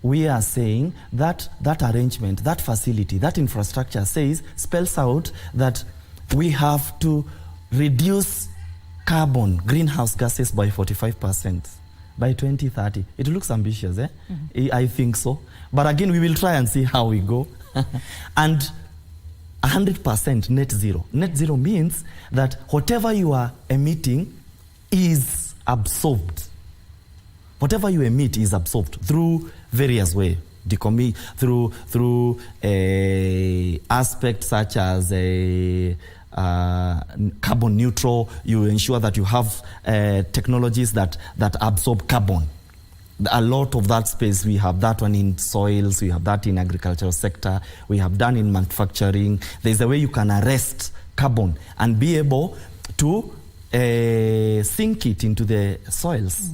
we are saying that that arrangement, that facility, that infrastructure spells out that we have to reduce carbon, greenhouse gases by 45% by 2030. It looks ambitious, eh? I think so. But again, we will try and see how we go. And 100% net zero. Net zero means that whatever you are emitting is absorbed. Whatever you emit is absorbed through various ways. Through aspects such as carbon neutral. You ensure that you have technologies that absorb carbon. A lot of that space, we have that one in soils, we have that in agricultural sector, we have done in manufacturing. There's a way you can arrest carbon and be able to sink it into the soils.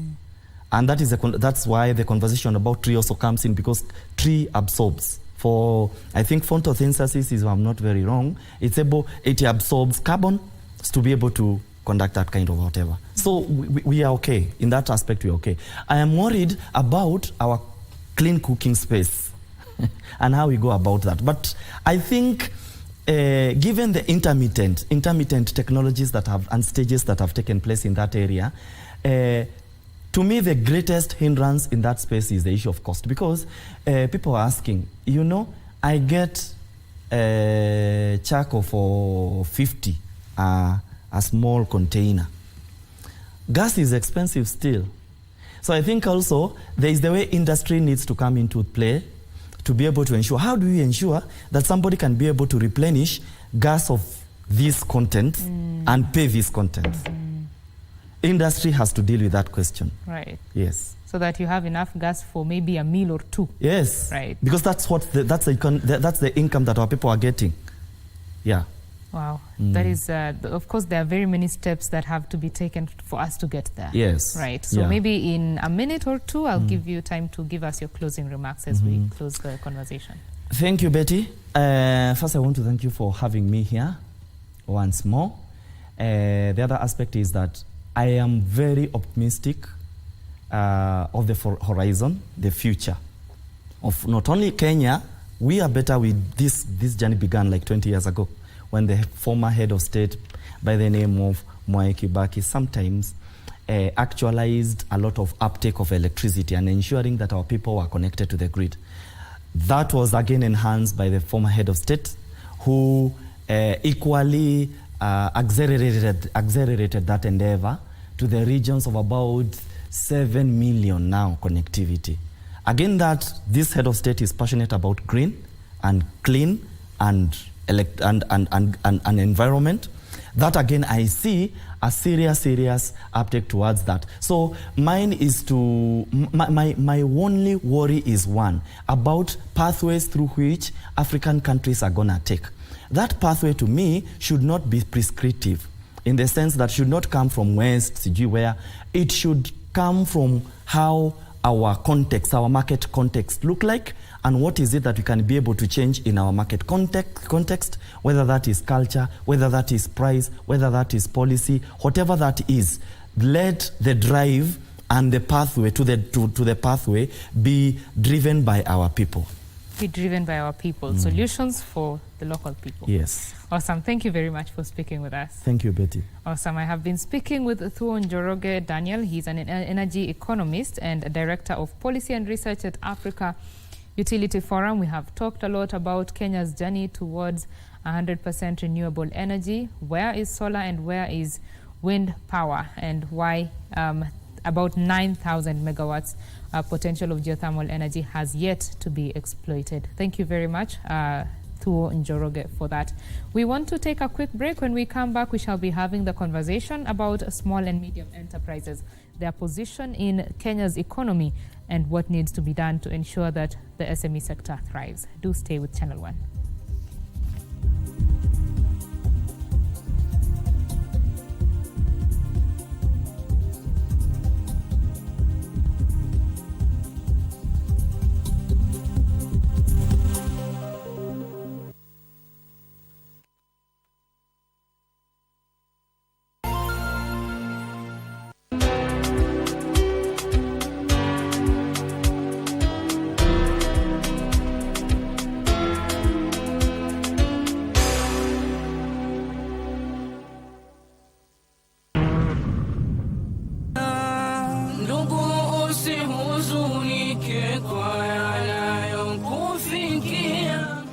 And that's why the conversation about tree also comes in, because tree absorbs. For, I think, photosynthesis, if I'm not very wrong, it absorbs carbon to be able to conduct that kind of whatever. So we are okay. In that aspect, we are okay. I am worried about our clean cooking space and how we go about that. But I think given the intermittent technologies that have and stages that have taken place in that area, to me, the greatest hindrance in that space is the issue of cost, because people are asking, I get charcoal for 50, a small container. Gas is expensive still. So I think also there is the way industry needs to come into play to be able to ensure, how do we ensure that somebody can be able to replenish gas of this content and pay this content? Industry has to deal with that question. Right. Yes. So that you have enough gas for maybe a meal or two. Yes. Right. Because that's the income that our people are getting. Yeah. Wow. That is, of course, there are very many steps that have to be taken for us to get there. Yes. Right. So maybe in a minute or two, I'll give you time to give us your closing remarks as we close the conversation. Thank you, Betty. First, I want to thank you for having me here once more. The other aspect is that I am very optimistic of the horizon, the future of not only Kenya. We are better with this journey began like 20 years ago, when the former head of state by the name of Mwai Kibaki sometimes actualized a lot of uptake of electricity and ensuring that our people were connected to the grid. That was again enhanced by the former head of state, who equally accelerated that endeavor to the regions of about 7 million now connectivity. Again, that this head of state is passionate about green and clean and environment. That again, I see a serious uptake towards that. So mine is to, my only worry is one, about pathways through which African countries are gonna take. That pathway to me should not be prescriptive, in the sense that should not come from West, where it should come from how our context, our market context look like, and what is it that we can be able to change in our market context, whether that is culture, whether that is price, whether that is policy, whatever that is. Let the drive and the pathway to the pathway be driven by our people. Be driven by our people. Solutions for the local people. Yes. Awesome. Thank you very much for speaking with us. Thank you, Betty. Awesome. I have been speaking with Thuo Njoroge Daniel. He's an energy economist and director of policy and research at Africa Utility Forum. We have talked a lot about Kenya's journey towards 100% renewable energy. Where is solar and where is wind power, and why about 9,000 megawatts potential of geothermal energy has yet to be exploited. Thank you very much, Thuo Njoroge, for that. We want to take a quick break. When we come back, we shall be having the conversation about small and medium enterprises, their position in Kenya's economy, and what needs to be done to ensure that the SME sector thrives. Do stay with Channel One.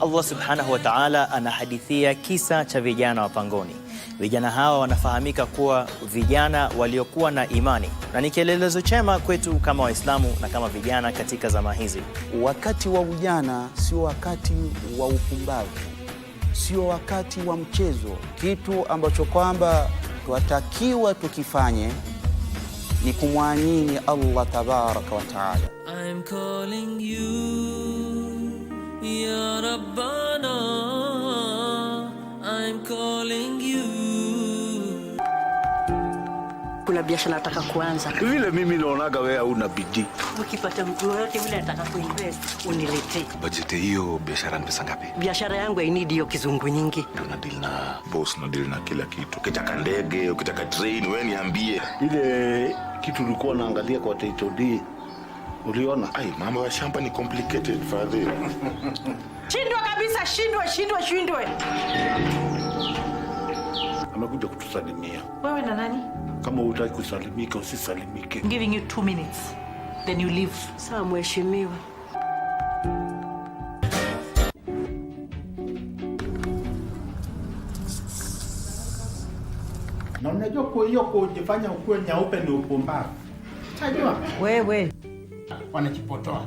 Allah subhanahu wa ta'ala anahadithia kisa cha vijana wa pangoni. Vijana hawa wanafahamika kuwa vijana waliokuwa na imani, na ni kielelezo chema kwetu kama Waislamu na kama vijana katika zama hizi. Wakati wa ujana sio wakati wa upumbavu, sio wakati wa mchezo. Kitu ambacho kwamba tunatakiwa tukifanye ni kumwamini Allah tabaraka wa taala. I'm calling you ya Rabbana, I'm calling you. Kuna biashara nataka kuanza. Vile mimi naonaga wewe una bidii. Ukipata mtu yote vile nataka kuinvest uniletee. Budget hiyo biashara ni pesa ngapi? Biashara yangu haini hiyo kizungu nyingi. Tuna deal na boss, na deal na kila kitu. Ukitaka ndege, ukitaka train, wewe niambie. Ile kitu ulikuwa unaangalia kwa title deed, uliona mambo ya shamba ni complicated father. Shindwa kabisa, shindwe. Amekuja kutusalimia. Wewe na nani? Kama hutaki kusalimika usisalimike. I'm giving you 2 minutes. Then you leave. Sawa mheshimiwa. Na unajua kwa hiyo kujifanya ukuwe nyeupe ni upumbavu. Unajua? Wewe wanajipotoa.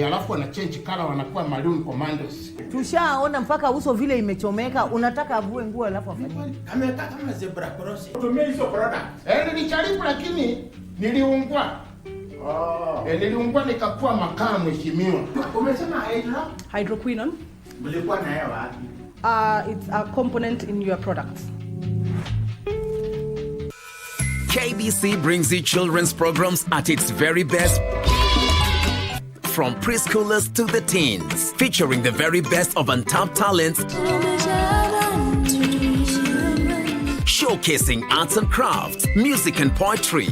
Alafu wana change color wanakuwa maroon commandos. Tushaona mpaka uso vile imechomeka, unataka avue nguo alafu afanye. Ameweka kama zebra cross. Tumia hizo product. Nilijaribu lakini niliungua. Niliungua nikakuwa makaa mheshimiwa. Umesema hydroquinone? Mlikuwa na hewa wapi? It's a component in your products. KBC brings you children's programs at its very best. From preschoolers to the teens, featuring the very best of untapped talents, showcasing arts and crafts, music and poetry.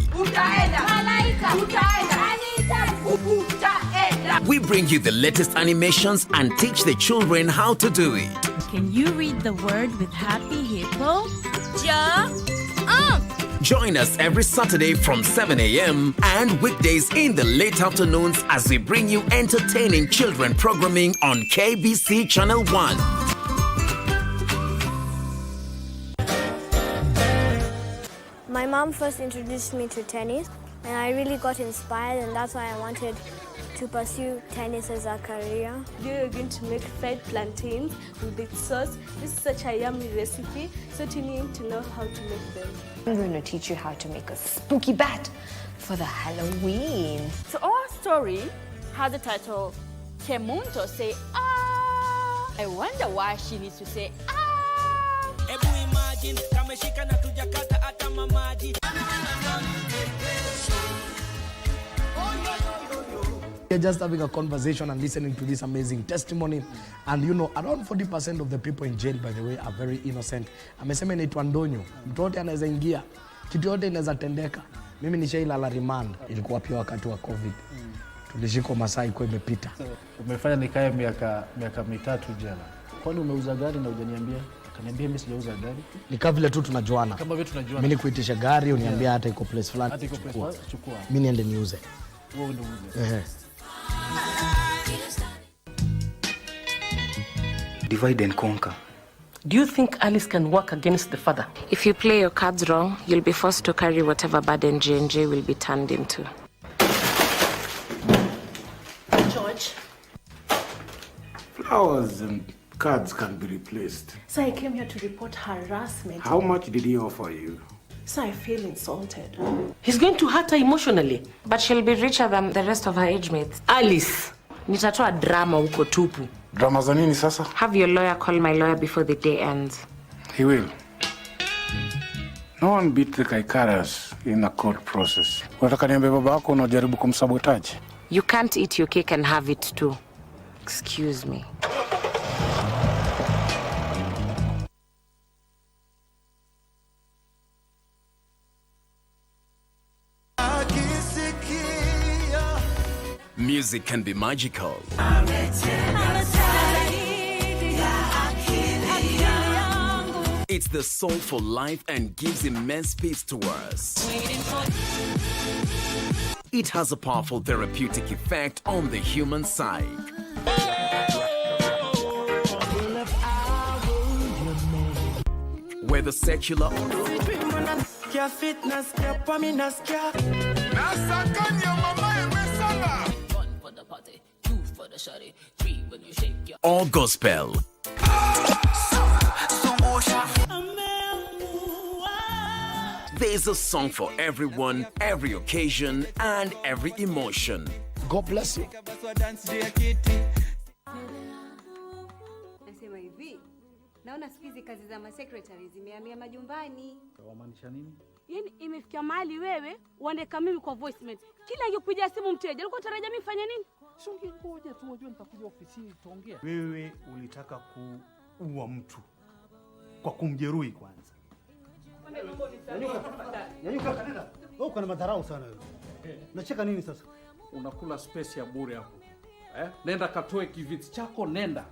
We bring you the latest animations and teach the children how to do it. Can you read the word with Happy Hippo? Join us every Saturday from 7 a.m. and weekdays in the late afternoons as we bring you entertaining children programming on KBC Channel 1. My mom first introduced me to tennis, and I really got inspired, and that's why I wanted to pursue tennis as a career. We're going to make fried plantains with the sauce. This is such a yummy recipe, so you need to know how to make them. I'm going to teach you how to make a spooky bat for the Halloween. So our story has the title, Kemunto Say Ah. I wonder why she needs to say ah. We're just having a conversation and listening to this amazing testimony. And you know, around 40% of the people in jail, by the way, are very innocent. Amesema inaitwa ndonyo. Mtu yote anaweza ingia. Kitu yote inaweza tendeka. Mimi nishailala remand. Ilikuwa pia wakati wa COVID. Tulishikwa masaa iko imepita. Umefanya nikae miaka 3 jela. Kwani umeuza gari na hujaniambia? Kaniambia mimi sijauza gari. Ni kama vile tu tunajuana. Kama vile tunajuana. Mimi nikuitisha gari uniambia hata iko place fulani. Hata iko place fulani chukua. Mimi niende niuze. Wewe ndio uuze. Divide and conquer. Do you think Alice can work against the father? If you play your cards wrong, you'll be forced to carry whatever burden J&J will be turned into. George. Flowers and cards can be replaced. So I came here to report harassment. How much did he offer you? So I feel insulted. He's going to hurt her emotionally. But she'll be richer than the rest of her age mates. Alice, nitatoa drama huko tupu. Drama za nini sasa? Have your lawyer call my lawyer before the day ends. He will. No one beat the Kaikaras in a court process. Wataka niambie baba yako unajaribu kumsabotage? You can't eat your cake and have it too. Excuse me. Music can be magical. It's the soul for life and gives immense peace to us. It has a powerful therapeutic effect on the human psyche. Whether secular or gospel. There's a song for everyone, every occasion, and every emotion. God bless you. Nasema hivi, naona siku hizi kazi za secretary zimehamia majumbani. Wamaanisha nini? Yaani imefikia mahali wewe uandeka mimi kwa voicemail. Kila ingekuja simu mteja, ulikuwa utarajia mimi fanye nini? Songe ngoja tu unajua nitakuja ofisini tuongea. Wewe ulitaka kuua mtu kwa kumjeruhi kwanza. Nyanyuka kanenda. Wewe uko na madharau sana wewe. Unacheka nini sasa? Unakula space ya bure hapo. Nenda katoe kiviti chako nenda.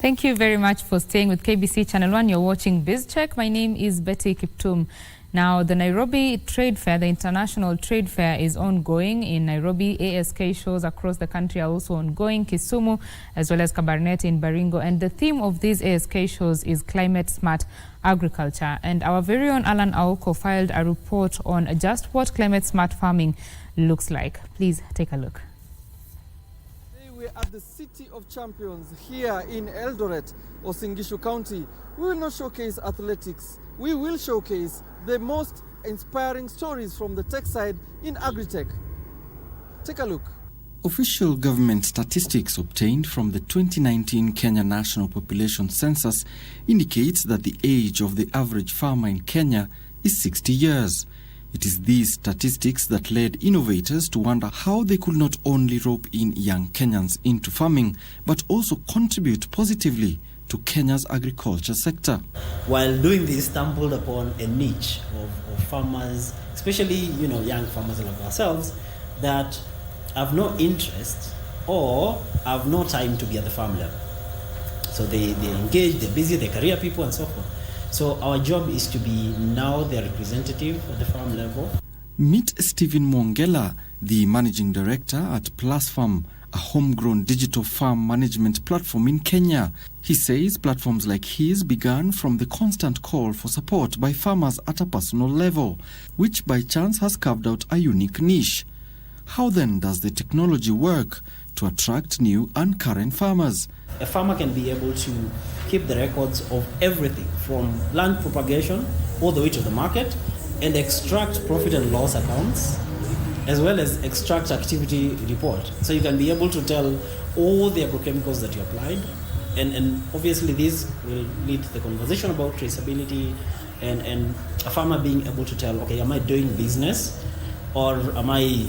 Thank you very much for staying with KBC Channel 1. You're watching BizCheck. My name is Betty Kiptum. Now, the Nairobi Trade Fair, the International Trade Fair, is ongoing in Nairobi. ASK shows across the country are also ongoing, Kisumu, as well as Kabarnet in Baringo. And the theme of these ASK shows is Climate Smart Agriculture. And our very own Alan Aoko filed a report on just what climate smart farming looks like. Please take a look. We're at the City of Champions here in Eldoret, Osingishu County. We will not showcase athletics. We will showcase the most inspiring stories from the tech side in agri-tech. Take a look. Official government statistics obtained from the 2019 Kenya National Population Census indicates that the age of the average farmer in Kenya is 60 years. It is these statistics that led innovators to wonder how they could not only rope in young Kenyans into farming, but also contribute positively to Kenya's agriculture sector. While doing this, stumbled upon a niche of farmers, especially young farmers like ourselves, that have no interest or have no time to be at the farm level. So they engage, they're busy, they're career people and so forth. So our job is to be now their representative at the farm level. Meet Stephen Mwongela, the managing director at Plus Farm, a homegrown digital farm management platform in Kenya. He says platforms like his began from the constant call for support by farmers at a personal level, which by chance has carved out a unique niche. How then does the technology work to attract new and current farmers? A farmer can be able to keep the records of everything from land propagation all the way to the market and extract profit and loss accounts, as well as extract activity report. So you can be able to tell all the agrochemicals that you applied, and obviously this will lead to the conversation about traceability and a farmer being able to tell, okay, am I doing business or am I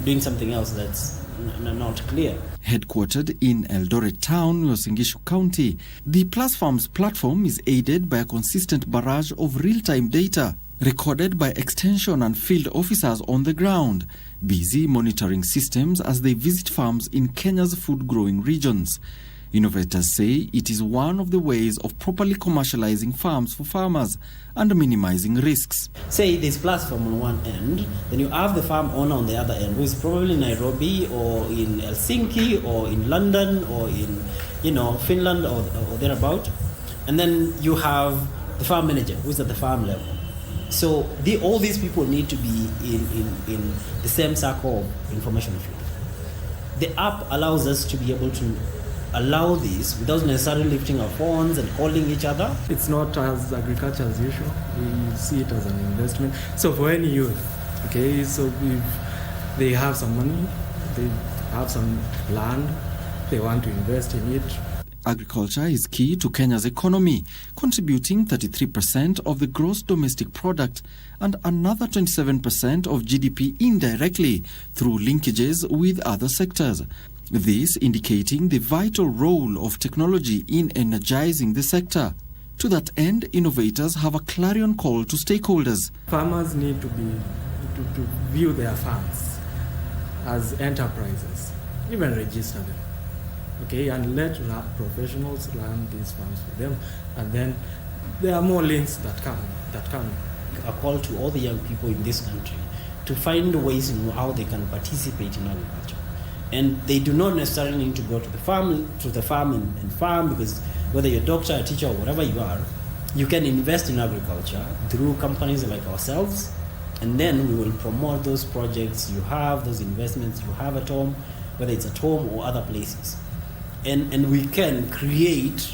doing something else that's not clear? Headquartered in Eldoret Town, Uasin Gishu County, the Plus Farms platform is aided by a consistent barrage of real-time data recorded by extension and field officers on the ground, busy monitoring systems as they visit farms in Kenya's food-growing regions. Innovators say it is one of the ways of properly commercializing farms for farmers and minimizing risks. Say there's Plus Farm on one end, then you have the farm owner on the other end, who is probably in Nairobi or in Helsinki or in London or in Finland or thereabout. And then you have the farm manager, who's at the farm level. So all these people need to be in the same circle of information flow. The app allows us to be able to allow this without necessarily lifting our phones and calling each other. It's not as agriculture as usual. We see it as an investment. So for any youth, okay, so if they have some money, they have some land, they want to invest in it. Agriculture is key to Kenya's economy, contributing 33% of the gross domestic product and another 27% of GDP indirectly through linkages with other sectors. This indicating the vital role of technology in energizing the sector. To that end, innovators have a clarion call to stakeholders. Farmers need to view their farms as enterprises, even register them, okay, and let professionals run these farms for them, and then there are more links that come. A call to all the young people in this country to find ways in how they can participate in agriculture. And they do not necessarily need to go to the farm and farm, because whether you're a doctor, a teacher, or whatever you are, you can invest in agriculture through companies like ourselves, and then we will promote those projects you have, those investments you have at home, whether it's at home or other places. And we can create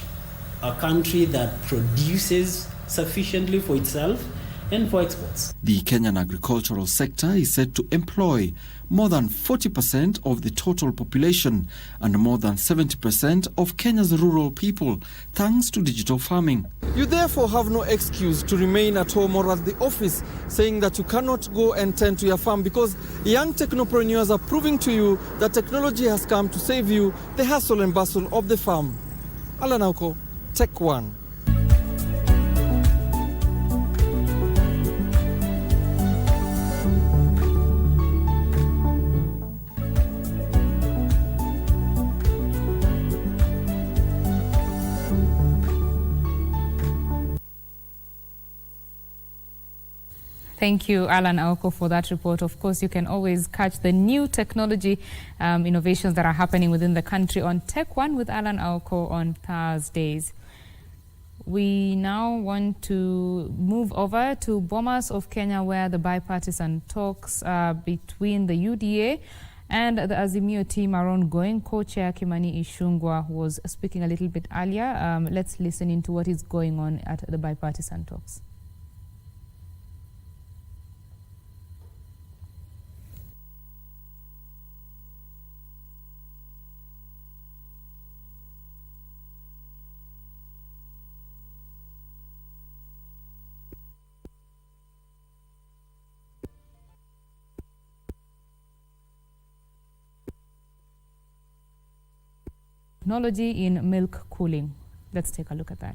a country that produces sufficiently for itself and for exports. The Kenyan agricultural sector is said to employ more than 40% of the total population and more than 70% of Kenya's rural people, thanks to digital farming. You therefore have no excuse to remain at home or at the office saying that you cannot go and tend to your farm, because young technopreneurs are proving to you that technology has come to save you the hustle and bustle of the farm. Alan Auko, Tech One. Thank you, Alan Aoko, for that report. Of course, you can always catch the new technology innovations that are happening within the country on Tech One with Alan Aoko on Thursdays. We now want to move over to Bomas of Kenya, where the bipartisan talks between the UDA and the Azimio team are ongoing. Co-chair Kimani Ichung'wah was speaking a little bit earlier. Let's listen into what is going on at the bipartisan talks. Technology in milk cooling. Let's take a look at that.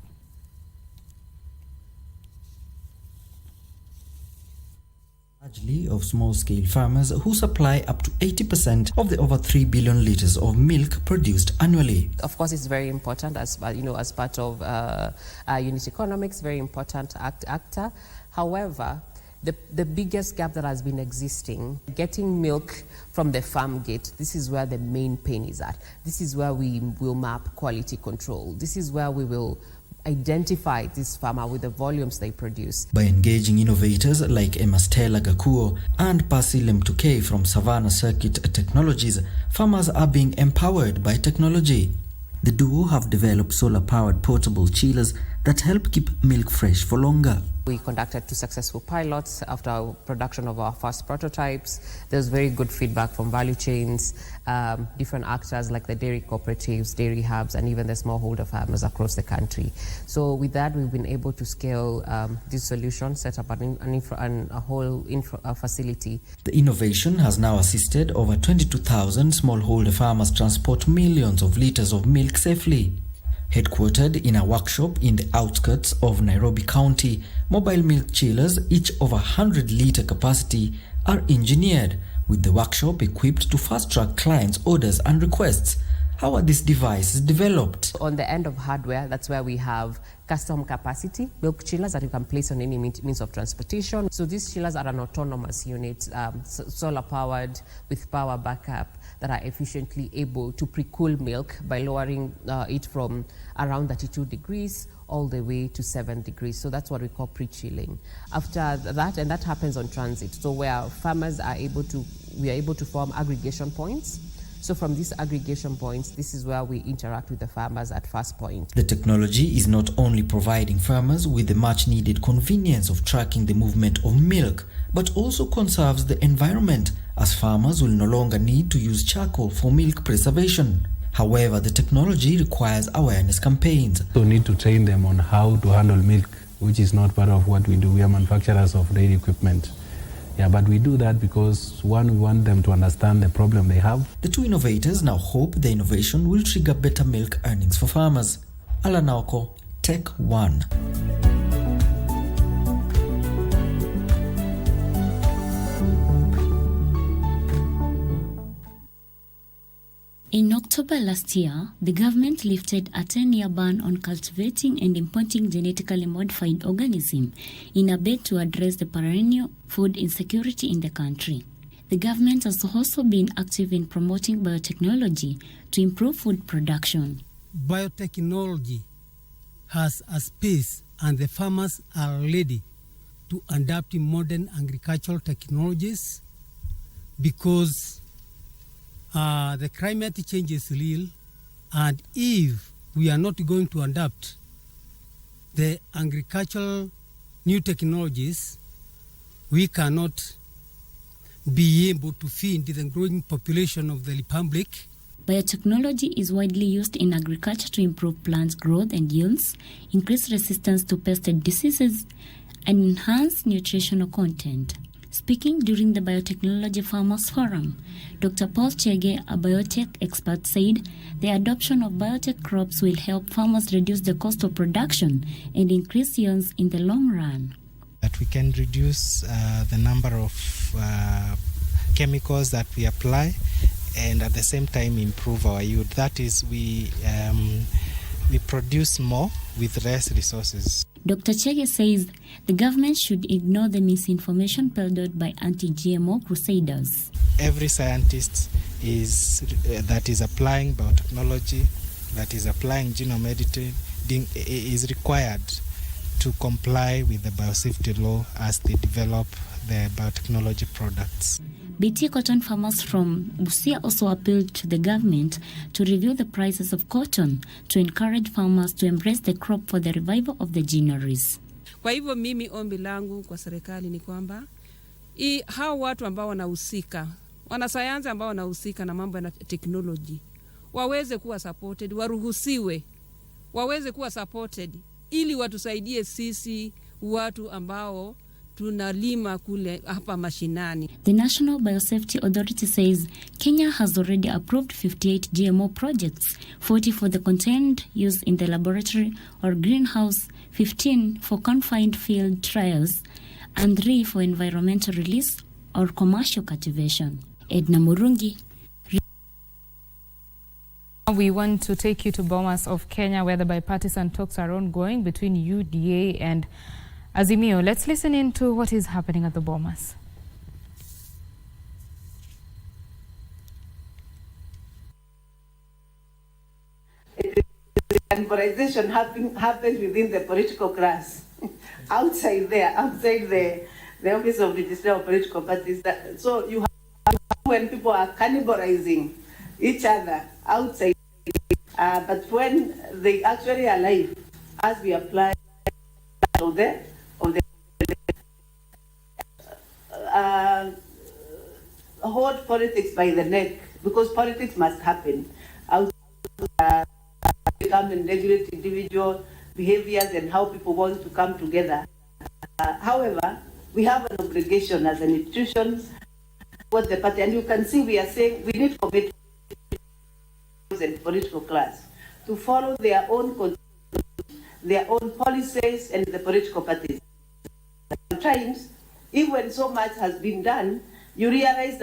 Largely of small-scale farmers who supply up to 80% of the over 3 billion liters of milk produced annually. Of course, it's very important as part of unit economics, very important actor. However, the biggest gap that has been existing, getting milk from the farm gate, this is where the main pain is at. This is where we will map quality control. This is where we will identify this farmer with the volumes they produce. By engaging innovators like Emastela Gakuo and Percy Lemtuke from Savannah Circuit Technologies, farmers are being empowered by technology. The duo have developed solar-powered portable chillers that help keep milk fresh for longer. We conducted 2 successful pilots after our production of our first prototypes. There was very good feedback from value chains, different actors like the dairy cooperatives, dairy hubs, and even the smallholder farmers across the country. So with that, we've been able to scale this solution, set up a whole facility. The innovation has now assisted over 22,000 smallholder farmers transport millions of liters of milk safely. Headquartered in a workshop in the outskirts of Nairobi County, mobile milk chillers, each over 100-liter capacity, are engineered, with the workshop equipped to fast-track clients' orders and requests. How are these devices developed? On the end of hardware, that's where we have custom capacity milk chillers that you can place on any means of transportation. So these chillers are an autonomous unit, solar-powered with power backup, that are efficiently able to pre-cool milk by lowering it from around 32 degrees all the way to 7 degrees. So that's what we call pre-chilling. After that, and that happens on transit, so where farmers are able to, we are able to form aggregation points. So from these aggregation points, this is where we interact with the farmers at first point. The technology is not only providing farmers with the much-needed convenience of tracking the movement of milk, but also conserves the environment, as farmers will no longer need to use charcoal for milk preservation. However, the technology requires awareness campaigns. So we need to train them on how to handle milk, which is not part of what we do. We are manufacturers of dairy equipment. Yeah, but we do that because, one, we want them to understand the problem they have. The two innovators now hope the innovation will trigger better milk earnings for farmers. Alanauko, Tech One. In October last year, the government lifted a 10-year ban on cultivating and importing genetically modified organisms in a bid to address the perennial food insecurity in the country. The government has also been active in promoting biotechnology to improve food production. Biotechnology has a space, and the farmers are ready to adapt modern agricultural technologies because the climate change is real, and if we are not going to adapt the agricultural new technologies, we cannot be able to feed the growing population of the Republic. Biotechnology is widely used in agriculture to improve plants' growth and yields, increase resistance to pest diseases, and enhance nutritional content. Speaking during the Biotechnology Farmers Forum, Dr. Paul Chege, a biotech expert, said the adoption of biotech crops will help farmers reduce the cost of production and increase yields in the long run. That we can reduce the number of chemicals that we apply, and at the same time improve our yield. That is, we produce more with less resources. Dr. Chege says the government should ignore the misinformation peddled by anti-GMO crusaders. Every scientist that is applying biotechnology, that is applying genome editing, is required to comply with the biosafety law as they develop the biotechnology products. BT cotton farmers from Busia also appealed to the government to review the prices of cotton to encourage farmers to embrace the crop for the revival of the granaries. Kwa hivyo mimi ombi langu kwa serikali ni kwamba hao watu ambao wanahusika, wanasayansi ambao wanahusika na mambo ya teknoloji, waweze kuwa supported, waruhusiwe, waweze kuwa supported ili watusaidie sisi watu ambao tunalima kule hapa mashinani. The National Biosafety Authority says Kenya has already approved 58 GMO projects, 40 for the contained use in the laboratory or greenhouse, 15 for confined field trials, and 3 for environmental release or commercial cultivation. Edna Murungi. We want to take you to Bomas of Kenya, where the bipartisan talks are ongoing between UDA and Azimio. Let's listen in to what is happening at the Bomas. Polarization happens within the political class. outside the office of registrar of political parties. So you have when people are cannibalizing each other outside, but when they actually are alive, as we apply of the hold politics by the neck, because politics must happen. Become and regulate individual behaviors and how people want to come together. However, we have an obligation as an institution what the party, and you can see we are saying we need commitment and political class to follow their own policies and the political parties. Sometimes, even when so much has been done, you realize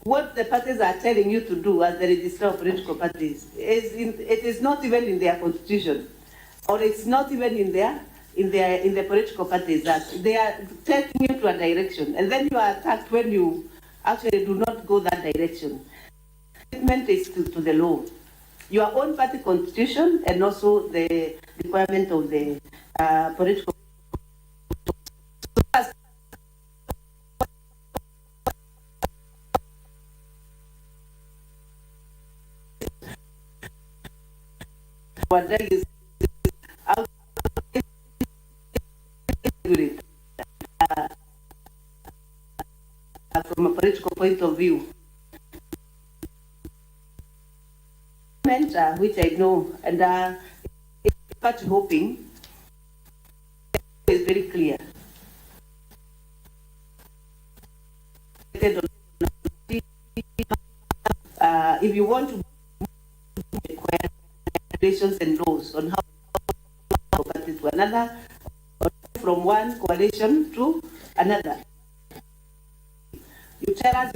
what the parties are telling you to do as the registrar of political parties it is not even in their constitution, or it's not even in the political parties act. They are taking you to a direction, and then you are attacked when you actually do not go that direction. Commitment is to the law, your own party constitution, and also the requirement of the political. What that is from a political point of view, which I know, and it's part hoping is very clear. If you want to regulations and laws on how to another, or from one coalition to another. You tell us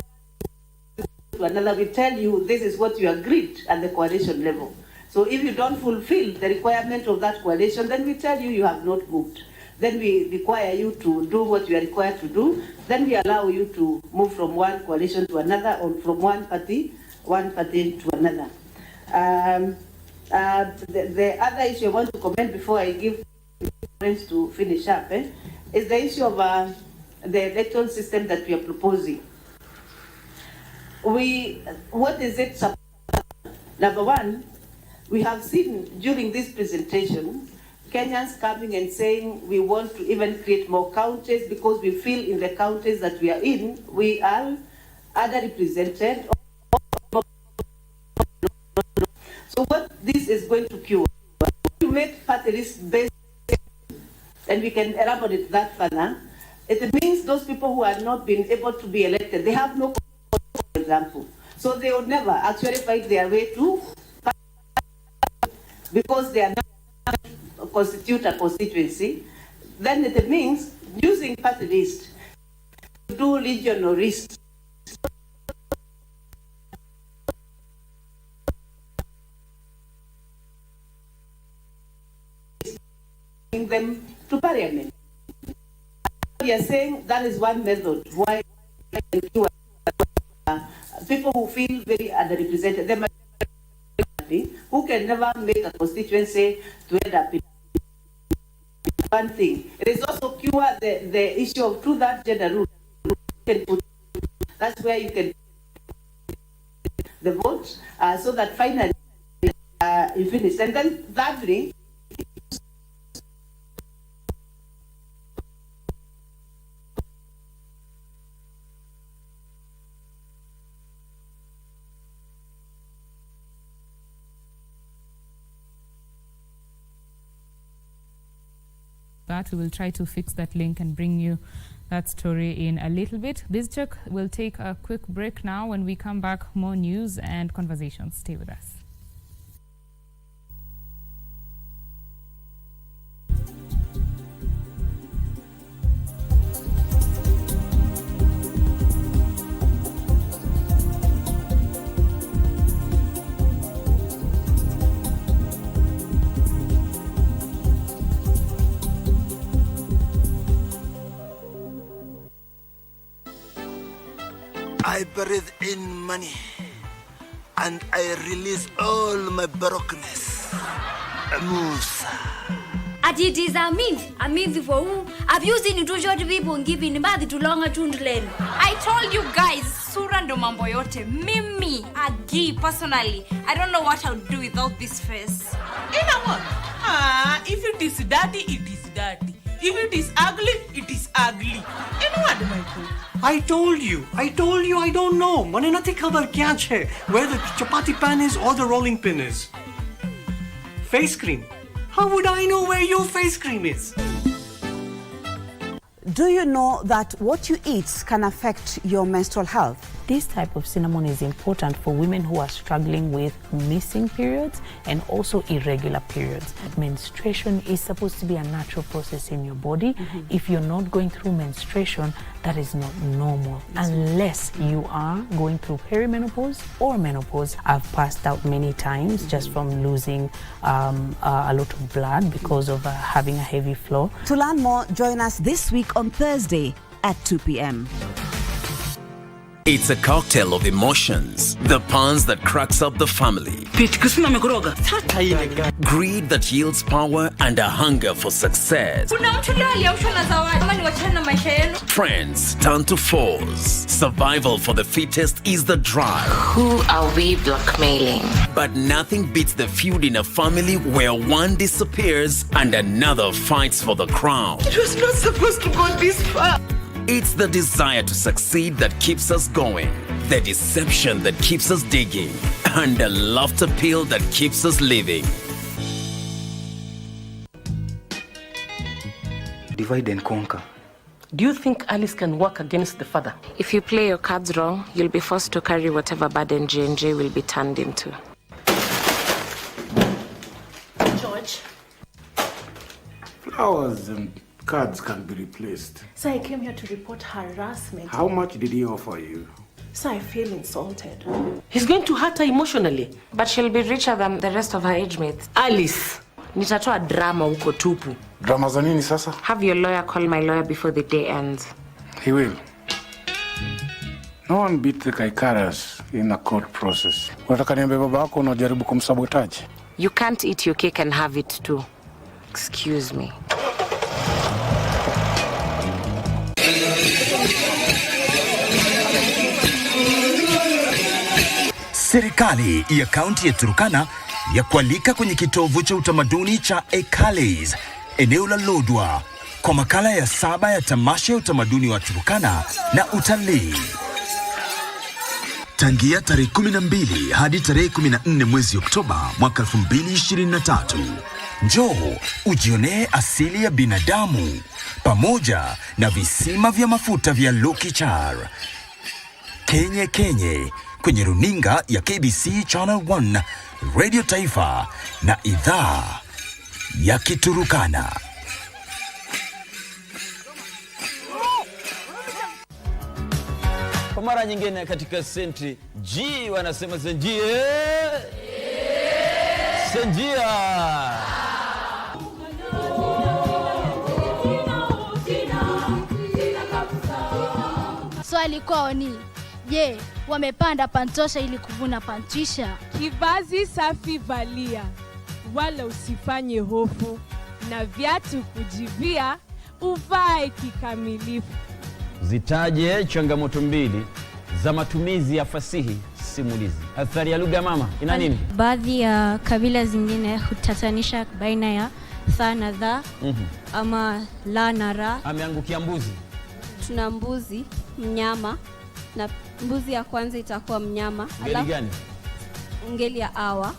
to another, we tell you this is what you agreed at the coalition level. So if you don't fulfill the requirement of that coalition, then we tell you you have not moved. Then we require you to do what you are required to do. Then we allow you to move from one coalition to another, or from one party to another. The other issue I want to comment before I give friends to finish up is the issue of the electoral system that we are proposing. What is it? Number one, we have seen during this presentation Kenyans coming and saying we want to even create more counties because we feel in the counties that we are in, we are underrepresented. So what this is going to cure, to make party list based, and we can elaborate that further, it means those people who have not been able to be elected, they have no, for example. So they will never actually fight their way to, because they are not constitute a constituency. Then it means using party list to do regional list. Them to parliament. We are saying that is one method why people who feel very underrepresented, they might who can never make a constituency to end up in one thing. It is also cure the issue of through that gender rule. That's where you can the vote so that finally you finish. And then thirdly, that. We will try to fix that link and bring you that story in a little bit. BizCheck will take a quick break now. When we come back, more news and conversations. Stay with us. I breathe in money and I release all my brokenness. Musa. It is a means for who? I've used it to short people and giving bad to longer tundlen. I told you guys, Sura ndo mambo yote. Mimi, Agi, personally, I don't know what I'll do without this face. You know what? If it is dirty, it is dirty. If it is ugly, it is ugly. You know what, Michael? I told you, I don't know. Mane nathi khabar kya hai, where the chapati pan is or the rolling pin is. Face cream. How would I know where your face cream is? Do you know that what you eat can affect your menstrual health? This type of cinnamon is important for women who are struggling with missing periods and also irregular periods. Menstruation is supposed to be a natural process in your body. If you're not going through menstruation, that is not normal unless you are going through perimenopause or menopause. I've passed out many times just from losing a lot of blood because of having a heavy flow. To learn more, join us this week on Thursday at 2 p.m. It's a cocktail of emotions. The puns that cracks up the family. Greed that yields power and a hunger for success. Friends turn to foes. Survival for the fittest is the drive. Who are we blackmailing? But nothing beats the feud in a family where one disappears and another fights for the crown. It was not supposed to go this far. It's the desire to succeed that keeps us going, the deception that keeps us digging, and the laughter pill that keeps us living. Divide and conquer. Do you think Alice can work against the father? If you play your cards wrong, you'll be forced to carry whatever burden J&J will be turned into. George. Flowers and cards can be replaced. So I came here to report harassment. How much did he offer you? So I feel insulted. He's going to hurt her emotionally. But she'll be richer than the rest of her age mates. Alice. Nitatoa drama huko tupu. Drama za nini sasa? Have your lawyer call my lawyer before the day ends. He will. No one beat the Kaikaras in a court process. Unataka niambie baba yako unajaribu kumsabotage? You can't eat your cake and have it too. Excuse me. Serikali ya kaunti ya Turkana ya kualika kwenye kitovu cha utamaduni cha Ekales, eneo la Lodwar, kwa makala ya 7 ya tamasha ya utamaduni wa Turkana na utalii. Tangia tarehe 12 hadi tarehe 14 mwezi Oktoba mwaka 2023. Njoo ujionee asili ya binadamu pamoja na visima vya mafuta vya Lokichar. Kenye kwenye runinga ya KBC Channel 1, Radio Taifa na idhaa ya Kiturukana. Kwa mara nyingine katika sentri G wanasema senjie. Senjia. Swali kwao ni, je, wamepanda pantosha ili kuvuna pantisha? Kivazi safi valia, wala usifanye hofu, na viatu kujivia, uvae kikamilifu. Zitaje changamoto mbili za matumizi ya fasihi simulizi. Athari ya lugha mama ina nini? Baadhi ya kabila zingine hutatanisha baina ya tha na dha, ama la na ra. Ameangukia mbuzi. Tuna mbuzi, mnyama, na mbuzi ya kwanza itakuwa mnyama. Ngeli gani? Ngeli ya awa.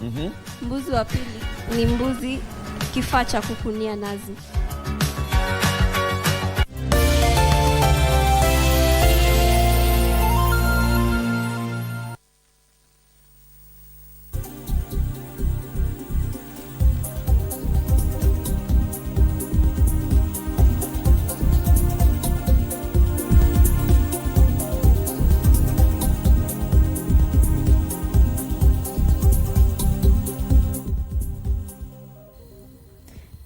Mbuzi wa pili ni mbuzi, kifaa cha kukunia nazi.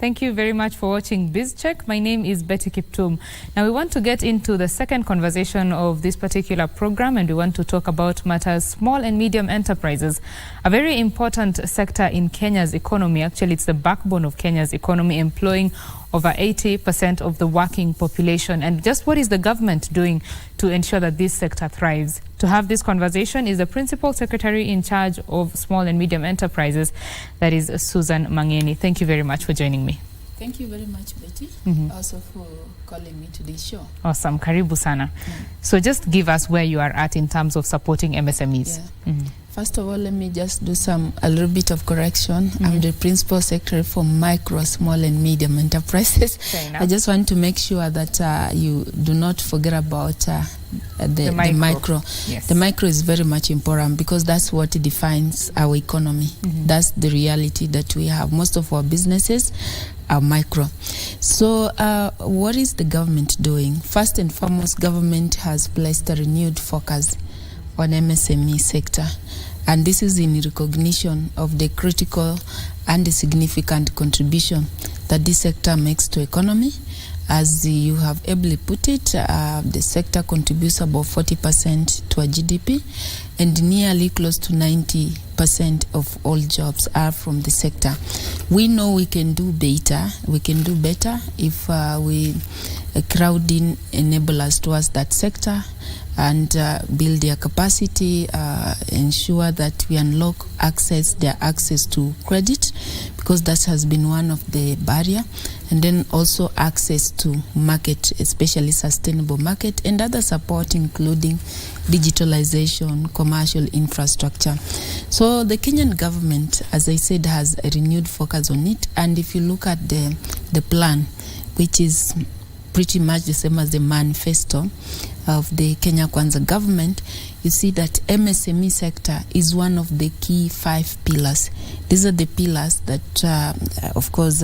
Thank you very much for watching BizCheck. My name is Betty Kiptum. Now we want to get into the second conversation of this particular program, and we want to talk about matters small and medium enterprises, a very important sector in Kenya's economy. Actually, it's the backbone of Kenya's economy, employing over 80% of the working population. And just what is the government doing to ensure that this sector thrives? To have this conversation is the Principal Secretary in charge of small and medium enterprises, that is Susan Mangeni. Thank you very much for joining me. Thank you very much, Betty, also for calling me to this show. Awesome. Karibu sana. So just give us where you are at in terms of supporting MSMEs. First of all, let me just do a little bit of correction. I'm the Principal Secretary for Micro, Small and Medium Enterprises. I just want to make sure that you do not forget about the micro. Yes. The micro is very much important because that's what defines our economy. That's the reality that we have. Most of our businesses are micro. So what is the government doing? First and foremost, government has placed a renewed focus on MSME sector, and this is in recognition of the critical and the significant contribution that this sector makes to economy. As you have ably put it, the sector contributes about 40% to our GDP, and nearly close to 90% of all jobs are from the sector. We know we can do better. We can do better if we crowd in enablers towards that sector and build their capacity, ensure that we unlock their access to credit, because that has been one of the barrier, and then also access to market, especially sustainable market, and other support including digitalization, commercial infrastructure. So the Kenyan government, as I said, has a renewed focus on it, and if you look at the plan, which is pretty much the same as the manifesto of the Kenya Kwanza government, you see that MSME sector is one of the key 5 pillars. These are the pillars that, of course,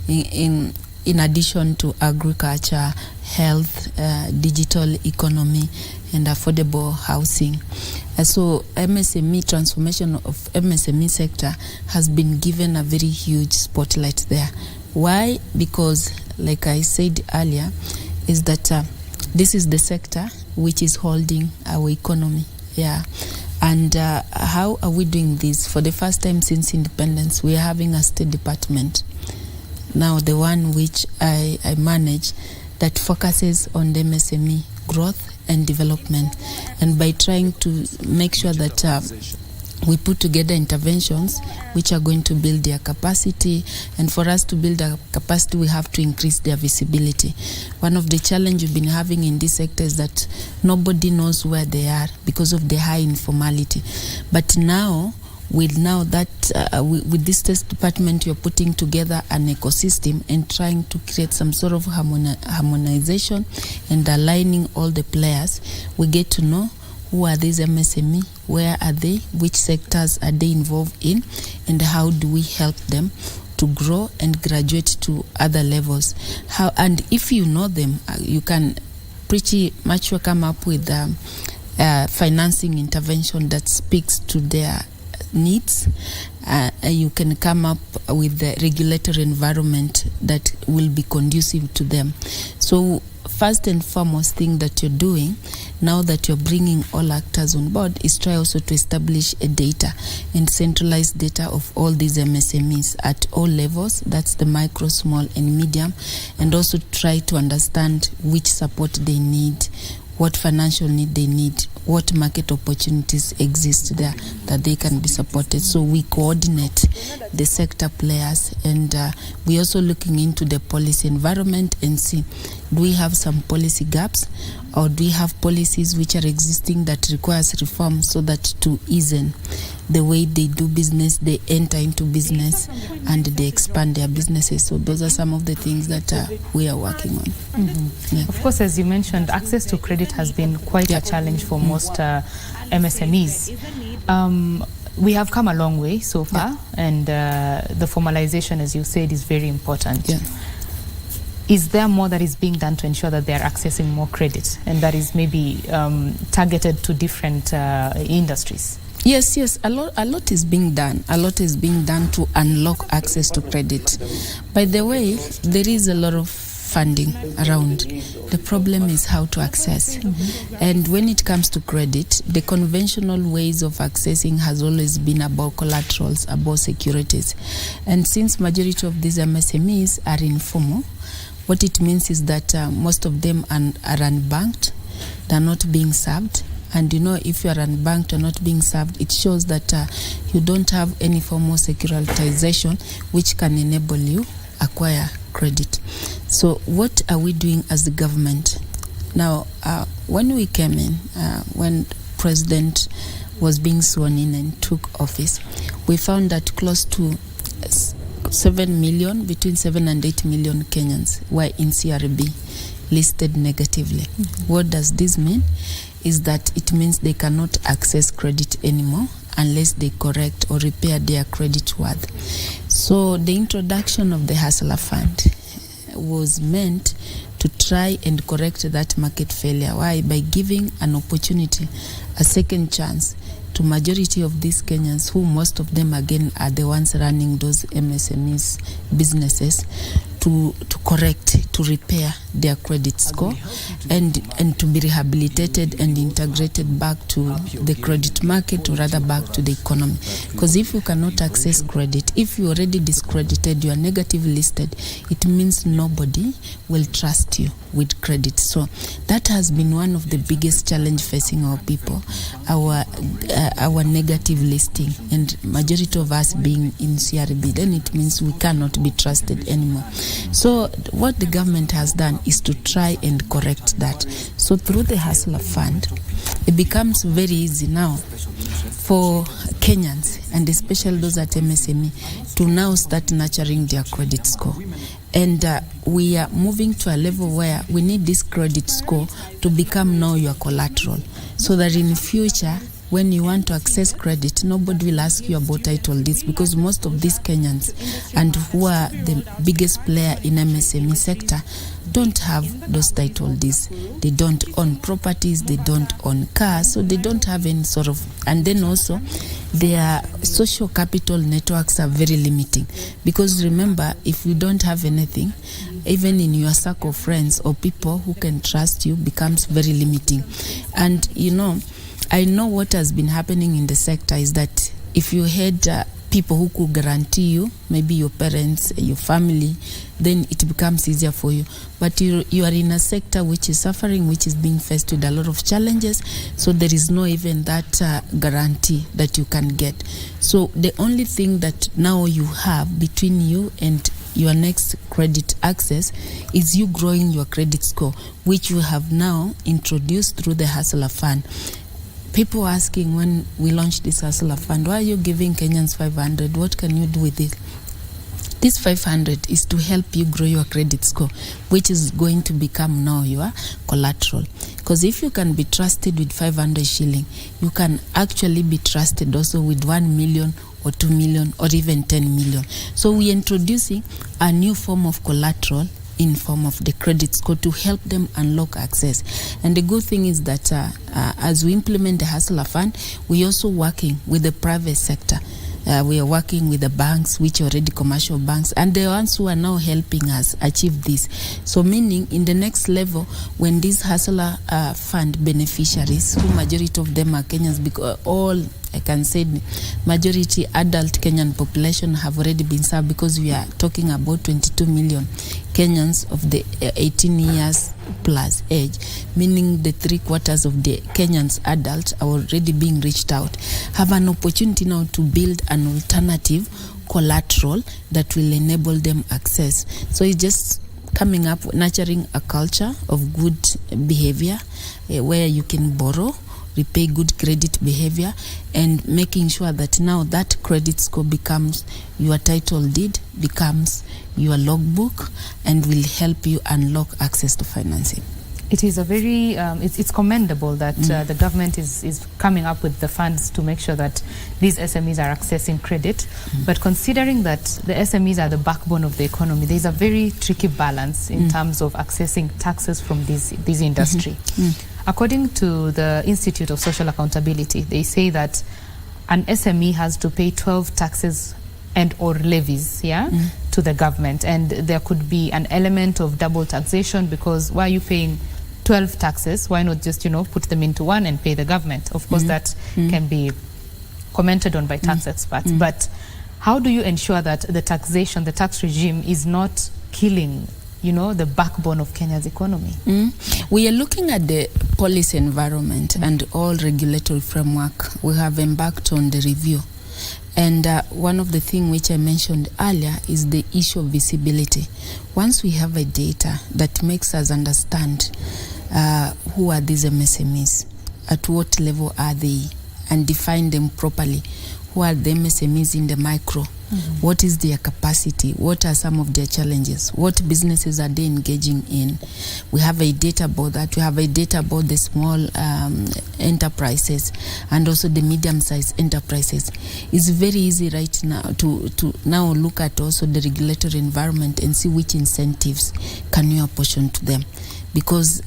in addition to agriculture, health, digital economy, and affordable housing. So MSME, transformation of MSME sector has been given a very huge spotlight there. Why? Because, like I said earlier, is that this is the sector which is holding our economy. And how are we doing this? For the first time since independence, we are having a state department. Now, the one which I manage, that focuses on the MSME growth and development. And by trying to make sure that we put together interventions which are going to build their capacity, and for us to build our capacity, we have to increase their visibility. One of the challenges we've been having in this sector is that nobody knows where they are because of the high informality. But now, with this test department, you're putting together an ecosystem and trying to create some sort of harmonization and aligning all the players. We get to know who are these MSME, where are they, which sectors are they involved in, and how do we help them to grow and graduate to other levels. And if you know them, you can pretty much come up with financing intervention that speaks to their needs. You can come up with the regulatory environment that will be conducive to them. So first and foremost thing that you're doing now that you're bringing all actors on board is try also to establish a data and centralized data of all these MSMEs at all levels. That's the micro, small and medium, and also try to understand which support they need, what financial need they need, what market opportunities exist there that they can be supported. So we coordinate the sector players, and we're also looking into the policy environment and see, do we have some policy gaps, or do we have policies which are existing that requires reform so that to ease the way they do business, they enter into business and they expand their businesses. So those are some of the things that we are working on. Of course, as you mentioned, access to credit has been quite a challenge for most MSMEs. We have come a long way so far, and the formalization, as you said, is very important. Is there more that is being done to ensure that they are accessing more credit, and that is maybe targeted to different industries? Yes, a lot is being done. A lot is being done to unlock access to credit. By the way, there is a lot of funding around. The problem is how to access. And when it comes to credit, the conventional ways of accessing has always been about collaterals, about securities. And since majority of these MSMEs are informal, what it means is that most of them are unbanked, they're not being served. And if you are unbanked or not being served, it shows that you don't have any form of securitization which can enable you acquire credit. So what are we doing as the government? Now, when we came in, when President was being sworn in and took office, we found that close to 7 million, between 7 and 8 million Kenyans were in CRB, listed negatively. What does this mean? Is that it means they cannot access credit anymore unless they correct or repair their credit worth. So the introduction of the Hustler Fund was meant to try and correct that market failure. Why? By giving an opportunity, a second chance to majority of these Kenyans, who most of them again are the ones running those MSMEs businesses, to correct, to repair their credit score and to be rehabilitated and integrated back to the credit market, or rather back to the economy. Because if you cannot access credit, if you already discredited, you are negative listed, it means nobody will trust you with credit. So that has been one of the biggest challenge facing our people, our negative listing, and majority of us being in CRB, then it means we cannot be trusted anymore. So what the government has done is to try and correct that. So through the Hustler Fund, it becomes very easy now for Kenyans, and especially those at MSME, to now start nurturing their credit score. And we are moving to a level where we need this credit score to become now your collateral, so that in future, when you want to access credit, nobody will ask you about title deeds, because most of these Kenyans, and who are the biggest player in MSME sector, don't have those title deeds. They don't own properties, they don't own cars, so they don't have any sort of, and then also their social capital networks are very limiting, because remember, if you don't have anything, even in your circle of friends or people who can trust you becomes very limiting. And I know what has been happening in the sector is that if you had people who could guarantee you, maybe your parents, your family, then it becomes easier for you. But you are in a sector which is suffering, which is being faced with a lot of challenges, so there is no even that guarantee that you can get. So the only thing that now you have between you and your next credit access is you growing your credit score, which you have now introduced through the Hustler Fund. People asking when we launched this Hustler Fund, why are you giving Kenyans 500? What can you do with it? This 500 is to help you grow your credit score, which is going to become now your collateral. Because if you can be trusted with 500 shilling, you can actually be trusted also with 1 million or 2 million or even 10 million. So we're introducing a new form of collateral in form of the credit score to help them unlock access. And the good thing is that as we implement the Hustler Fund, we're also working with the private sector. We are working with the banks, which are already commercial banks, and the ones who are now helping us achieve this. So meaning in the next level, when these Hustler Fund beneficiaries, who majority of them are Kenyans, because all, I can say, majority adult Kenyan population have already been served, because we are talking about 22 million Kenyans of the 18 years plus age, meaning the 3/4 of the Kenyans adults are already being reached out, have an opportunity now to build an alternative collateral that will enable them access. So it's just coming up, nurturing a culture of good behavior where you can borrow, repay good credit behavior, and making sure that now that credit score becomes your title deed, becomes your logbook, and will help you unlock access to financing. It is a very, it's commendable that the government is coming up with the funds to make sure that these SMEs are accessing credit. But considering that the SMEs are the backbone of the economy, there's a very tricky balance in terms of accessing taxes from this industry. According to the Institute of Social Accountability, they say that an SME has to pay 12 taxes and or levies, to the government, and there could be an element of double taxation, because why are you paying 12 taxes? Why not just, put them into one and pay the government? Of course, that can be commented on by tax experts. But how do you ensure that the taxation, the tax regime is not killing, the backbone of Kenya's economy? We are looking at the policy environment and all regulatory framework. We have embarked on the review. And one of the things which I mentioned earlier is the issue of visibility. Once we have a data that makes us understand who are these MSMEs, at what level are they, and define them properly. Who are the MSMEs in the micro? What is their capacity? What are some of their challenges? What businesses are they engaging in? We have a data about that. We have a data about the small enterprises and also the medium-sized enterprises. It's very easy right now to now look at also the regulatory environment and see which incentives can you apportion to them. Because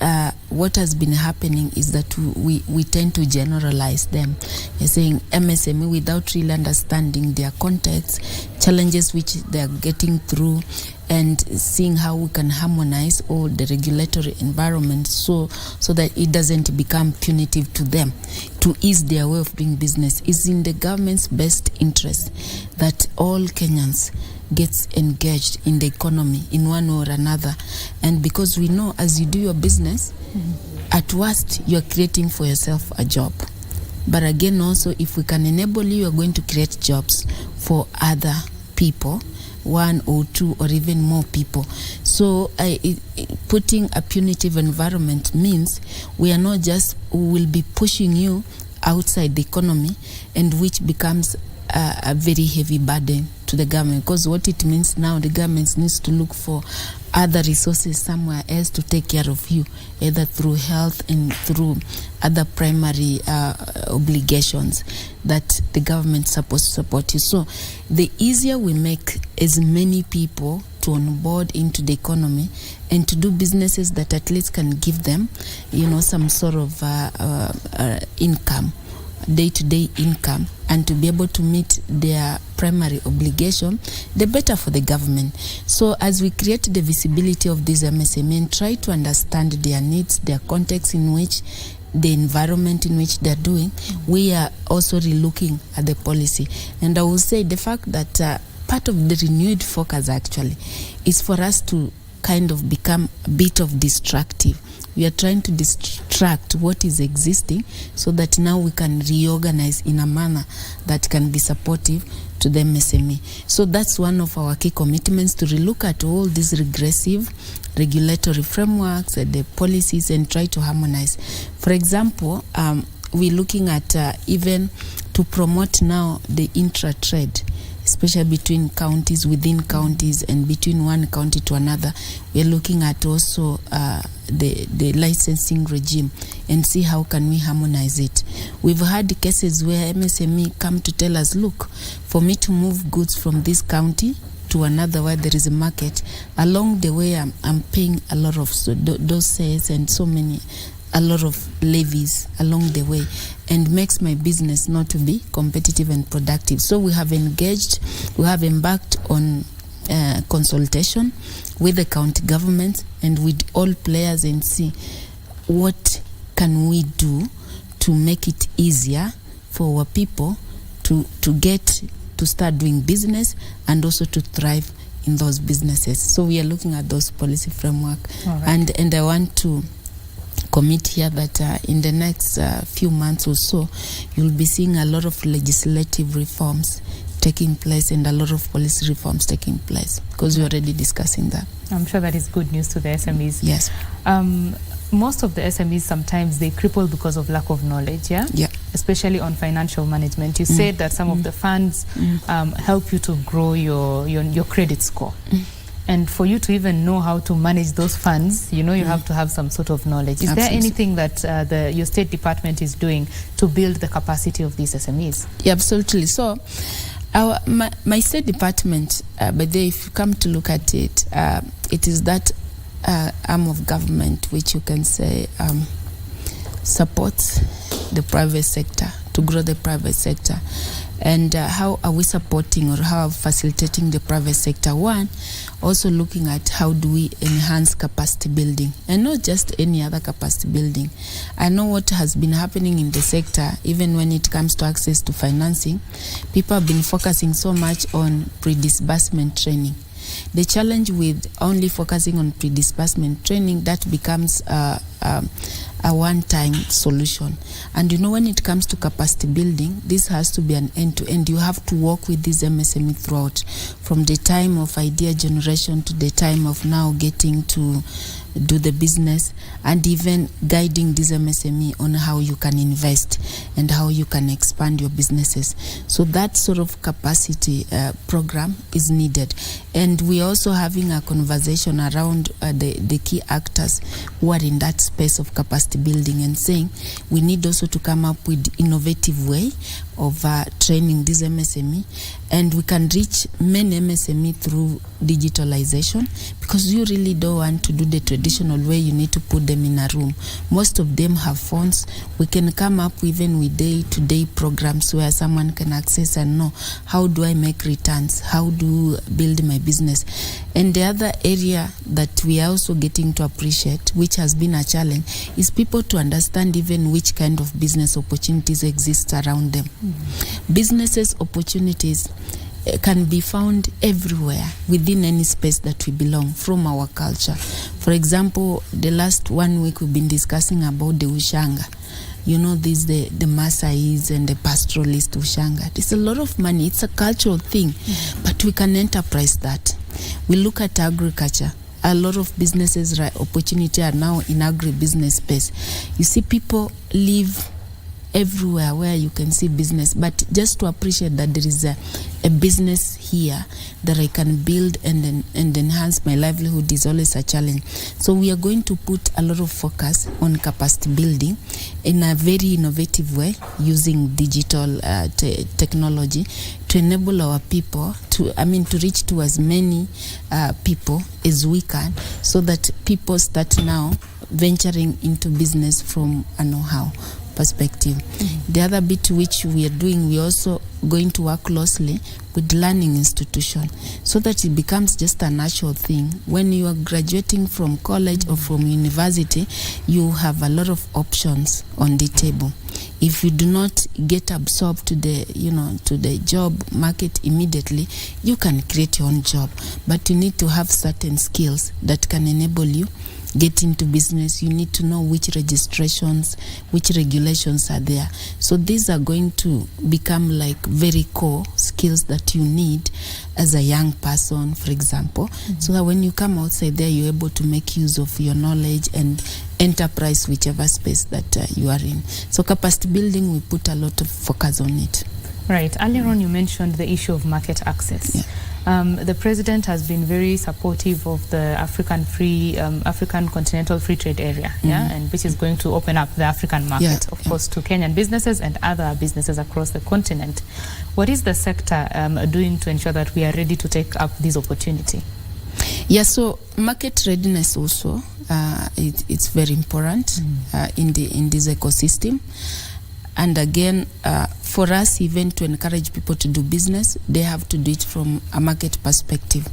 what has been happening is that we tend to generalize them. You're saying MSME without really understanding their context, challenges which they are getting through, and seeing how we can harmonize all the regulatory environment so that it doesn't become punitive to them, to ease their way of doing business. It's in the government's best interest that all Kenyans gets engaged in the economy in one or another. And because we know as you do your business, at worst you're creating for yourself a job. But again also, if we can enable you, you're going to create jobs for other people, one or two or even more people. So putting a punitive environment means we will be pushing you outside the economy, and which becomes a very heavy burden to the government, because what it means now, the government needs to look for other resources somewhere else to take care of you, either through health and through other primary obligations that the government is supposed to support you. So the easier we make as many people to onboard into the economy and to do businesses that at least can give them, some sort of income, day-to-day income, and to be able to meet their primary obligation, the better for the government. So as we create the visibility of these MSME and try to understand their needs, their context in which, the environment in which they're doing, we are also relooking at the policy. And I will say the fact that part of the renewed focus actually is for us to kind of become a bit of destructive. We are trying to distract what is existing so that now we can reorganize in a manner that can be supportive to the MSME. So that's one of our key commitments, to relook at all these regressive regulatory frameworks and the policies and try to harmonize. For example, we're looking at even to promote now the intra-trade, especially between counties, within counties, and between one county to another. We're looking at also the licensing regime and see how can we harmonize it. We've had cases where MSME come to tell us, look, for me to move goods from this county to another where there is a market, along the way I'm paying a lot of those sales and a lot of levies along the way, and makes my business not to be competitive and productive. So we have embarked on consultation with the county government and with all players and see what can we do to make it easier for our people to start doing business and also to thrive in those businesses. So we are looking at those policy framework. Right. And I want to commit here that in the next few months or so, you'll be seeing a lot of legislative reforms taking place and a lot of policy reforms taking place, because we're already discussing that. I'm sure that is good news to the SMEs. Yes. Most of the SMEs, sometimes they cripple because of lack of knowledge, yeah? Especially on financial management. You said that some of the funds help you to grow your credit score. And for you to even know how to manage those funds, you have to have some sort of knowledge. Is there anything that your State Department is doing to build the capacity of these SMEs? Yeah, absolutely. So my State Department, but if you come to look at it, it is that arm of government which you can say supports the private sector to grow the private sector. And how are we supporting or how facilitating the private sector? One, also looking at how do we enhance capacity building, and not just any other capacity building. I know what has been happening in the sector, even when it comes to access to financing. People have been focusing so much on pre-disbursement training. The challenge with only focusing on pre-disbursement training, that becomes a one-time solution. And you know, when it comes to capacity building, this has to be an end-to-end. You have to work with this MSME throughout, from the time of idea generation to the time of now getting to do the business, and even guiding this MSME on how you can invest and how you can expand your businesses. So that sort of capacity program is needed. And we're also having a conversation around the key actors who are in that space of capacity building, and saying we need also to come up with innovative way of training this MSME, and we can reach many MSME through digitalization, because you really don't want to do the traditional way. You need to put them in a room. Most of them have phones. We can come up even with day-to-day programs where someone can access and know, how do I make returns? How do I build my business? And the other area that we are also getting to appreciate, which has been a challenge, is people to understand even which kind of business opportunities exist around them. Businesses opportunities can be found everywhere within any space that we belong, from our culture. For example, the last 1 week we've been discussing about the Ushanga. You know, this the Maasais and the pastoralist Ushanga. There's a lot of money. It's a cultural thing, but we can enterprise that. We look at agriculture. A lot of businesses opportunity are now in agribusiness space. You see, people live everywhere where you can see business, but just to appreciate that there is a business here that I can build and enhance my livelihood is always a challenge. So we are going to put a lot of focus on capacity building in a very innovative way, using digital technology to enable our people to reach to as many people as we can, so that people start now venturing into business from a know-how perspective. The other bit which we are doing, we're also going to work closely with learning institution, so that it becomes just a natural thing. When you are graduating from college or from university, you have a lot of options on the table. If you do not get absorbed to the job market immediately, you can create your own job, but you need to have certain skills that can enable you get into business. You need to know which registrations, which regulations are there. So these are going to become like very core skills that you need as a young person, for example, so that when you come outside there, you're able to make use of your knowledge and enterprise whichever space that you are in. So capacity building, we put a lot of focus on it. Right. Earlier on, you mentioned the issue of market access. Yeah. The president has been very supportive of the African Continental Free Trade Area, and which is going to open up the African market, of course, to Kenyan businesses and other businesses across the continent. What is the sector doing to ensure that we are ready to take up this opportunity? Yeah, so market readiness also, it's very important in this ecosystem. And again, for us even to encourage people to do business, they have to do it from a market perspective.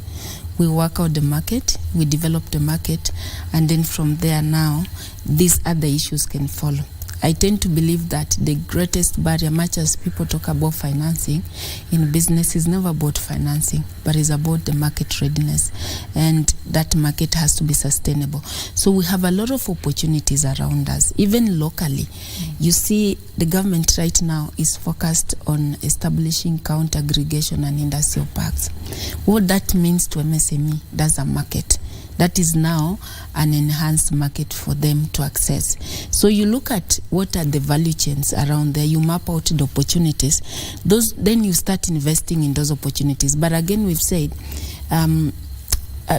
We work out the market, we develop the market, and then from there now, these other issues can follow. I tend to believe that the greatest barrier, much as people talk about financing in business, is never about financing, but it's about the market readiness, and that market has to be sustainable. So we have a lot of opportunities around us, even locally. You see, the government right now is focused on establishing county aggregation and industrial parks. What that means to MSME, that's a market. That is now an enhanced market for them to access. So you look at what are the value chains around there, you map out the opportunities, then you start investing in those opportunities. But again, we've said,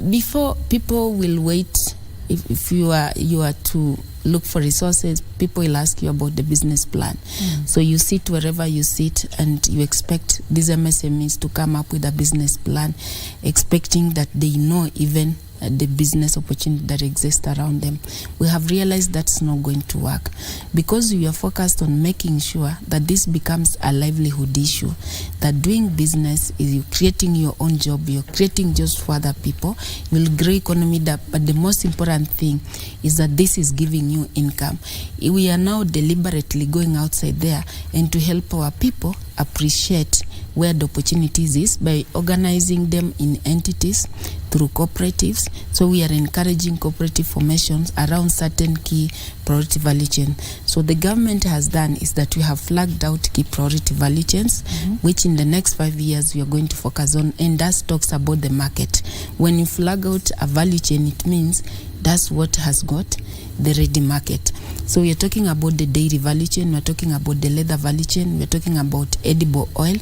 before people will wait, if you are to look for resources, people will ask you about the business plan. So you sit wherever you sit and you expect these MSMEs to come up with a business plan, expecting that they know even the business opportunity that exists around them. We have realized that's not going to work because we are focused on making sure that this becomes a livelihood issue, that doing business is you creating your own job, you're creating jobs for other people, you'll grow economy, but the most important thing is that this is giving you income. We are now deliberately going outside there and to help our people appreciate where the opportunities is by organizing them in entities through cooperatives. So we are encouraging cooperative formations around certain key priority value chain. So the government has done is that we have flagged out key priority value chains, which in the next 5 years we are going to focus on, and that talks about the market. When you flag out a value chain, it means that's what has got the ready market. So we are talking about the dairy value chain, we are talking about the leather value chain, we are talking about edible oil,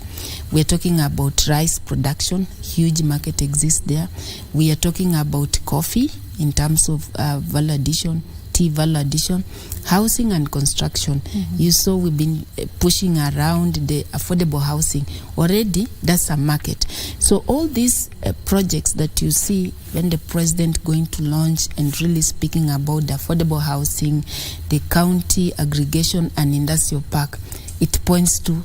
we are talking about rice production, huge market exists there. We are talking about coffee in terms of value addition, tea value addition, housing and construction. You saw we've been pushing around the affordable housing. Already, that's a market. So all these projects that you see when the president going to launch and really speaking about the affordable housing, the county aggregation and industrial park, it points to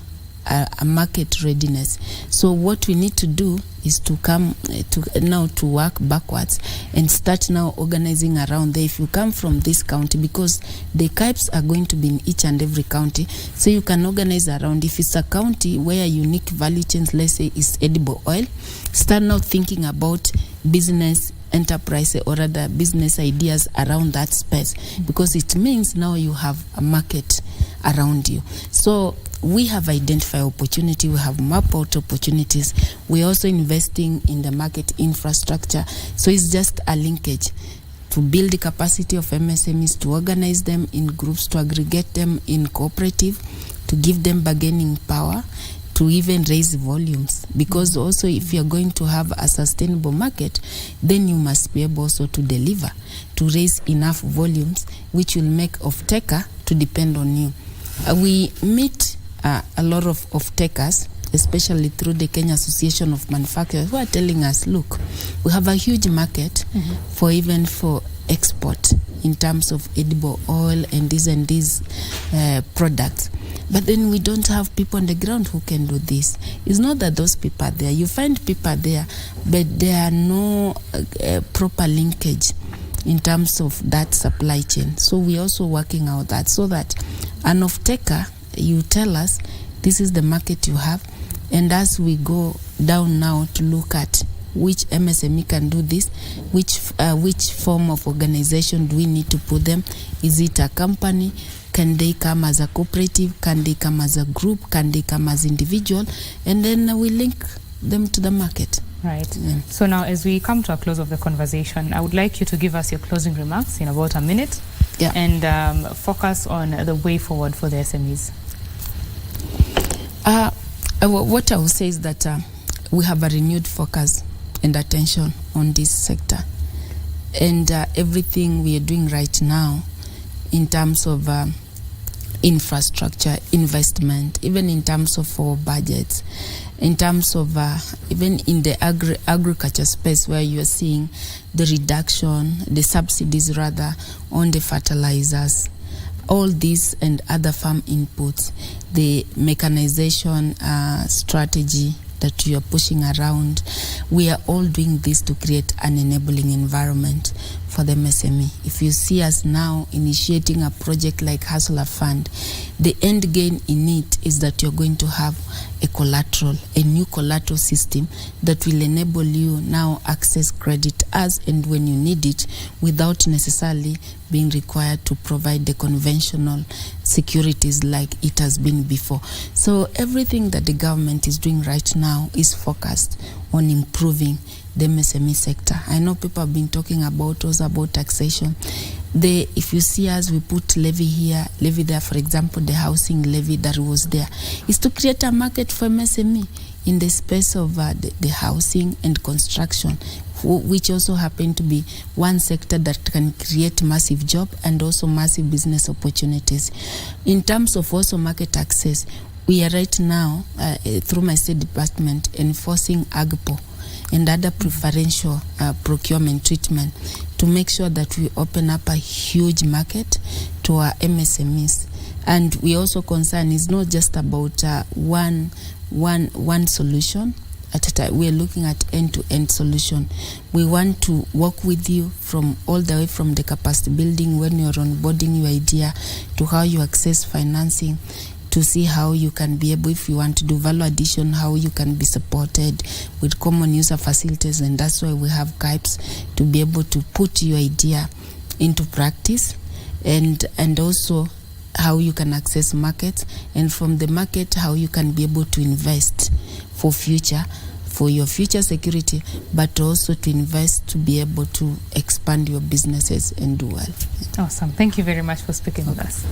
a market readiness. So what we need to do is to come to work backwards and start now organizing around there. If you come from this county, because the KIPs are going to be in each and every county, so you can organize around. If it's a county where unique value chains, let's say, is edible oil, start now thinking about business enterprise or rather business ideas around that space, because it means now you have a market around you. So we have identified opportunity, we have mapped out opportunities. We're also investing in the market infrastructure. So it's just a linkage to build the capacity of MSMEs, to organize them in groups, to aggregate them in cooperative, to give them bargaining power, to even raise volumes. Because also if you're going to have a sustainable market, then you must be able also to deliver, to raise enough volumes, which will make off-taker to depend on you. We meet a lot of off-takers, especially through the Kenya Association of Manufacturers, who are telling us, look, we have a huge market for export in terms of edible oil and these products. But then we don't have people on the ground who can do this. It's not that those people are there. You find people there, but there are no proper linkage in terms of that supply chain. So we're also working out that, so that an off-taker, you tell us this is the market you have, and as we go down now to look at which MSME can do this, which form of organization do we need to put them? Is it a company? Can they come as a cooperative? Can they come as a group? Can they come as individual? And then we link them to the market. Right. Yeah. So now, as we come to a close of the conversation, I would like you to give us your closing remarks in about a minute, and focus on the way forward for the SMEs. What I will say is that we have a renewed focus and attention on this sector, and everything we are doing right now in terms of infrastructure investment, even in terms of our budgets, in terms of even in the agriculture space, where you are seeing the reduction, the subsidies rather, on the fertilizers, all these and other farm inputs, the mechanization strategy that you are pushing around, we are all doing this to create an enabling environment for the MSME. If you see us now initiating a project like Hustler Fund, the end game in it is that you're going to have a new collateral system that will enable you now access credit as and when you need it, without necessarily being required to provide the conventional securities like it has been before. So everything that the government is doing right now is focused on improving the MSME sector. I know people have been talking about taxation. If you see us, we put levy here, levy there. For example, the housing levy that was there is to create a market for MSME in the space of the housing and construction. which also happen to be one sector that can create massive job and also massive business opportunities. In terms of also market access, we are right now, through my state department, enforcing AGPO and other preferential procurement treatment to make sure that we open up a huge market to our MSMEs. And we also concern is not just about one solution at a time. We are looking at end-to-end solution. We want to work with you from all the way from the capacity building when you're onboarding your idea to how you access financing, to see how you can be able, if you want to do value addition, how you can be supported with common user facilities. And that's why we have GIPes to be able to put your idea into practice, and also how you can access markets, and from the market how you can be able to invest for your future security, but also to invest to be able to expand your businesses and do well. Awesome. Thank you very much for speaking with us.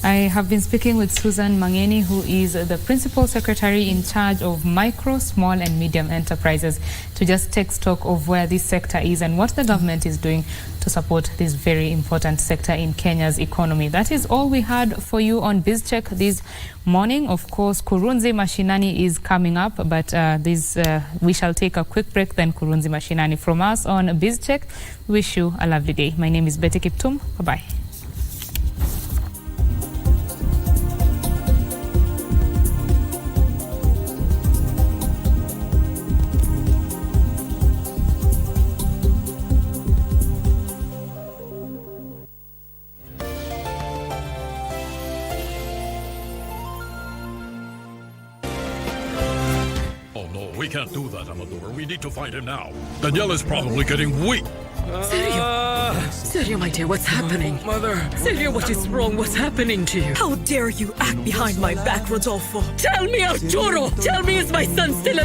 I have been speaking with Susan Mangeni, who is the Principal Secretary in charge of micro, small and medium enterprises, to just take stock of where this sector is and what the government is doing to support this very important sector in Kenya's economy. That is all we had for you on BizCheck this morning. Of course, Kurunzi Mashinani is coming up, but we shall take a quick break, then Kurunzi Mashinani. From us on BizCheck, wish you a lovely day. My name is Betty Kiptum. Bye-bye. We can't do that, Amador. We need to find him now. Danielle is probably getting weak. Sergio, my dear, what's happening? Mother. Sergio, what is wrong? What's happening to you? How dare you act behind my back, Rodolfo? Tell me, Arturo! Tell me, is my son still alive?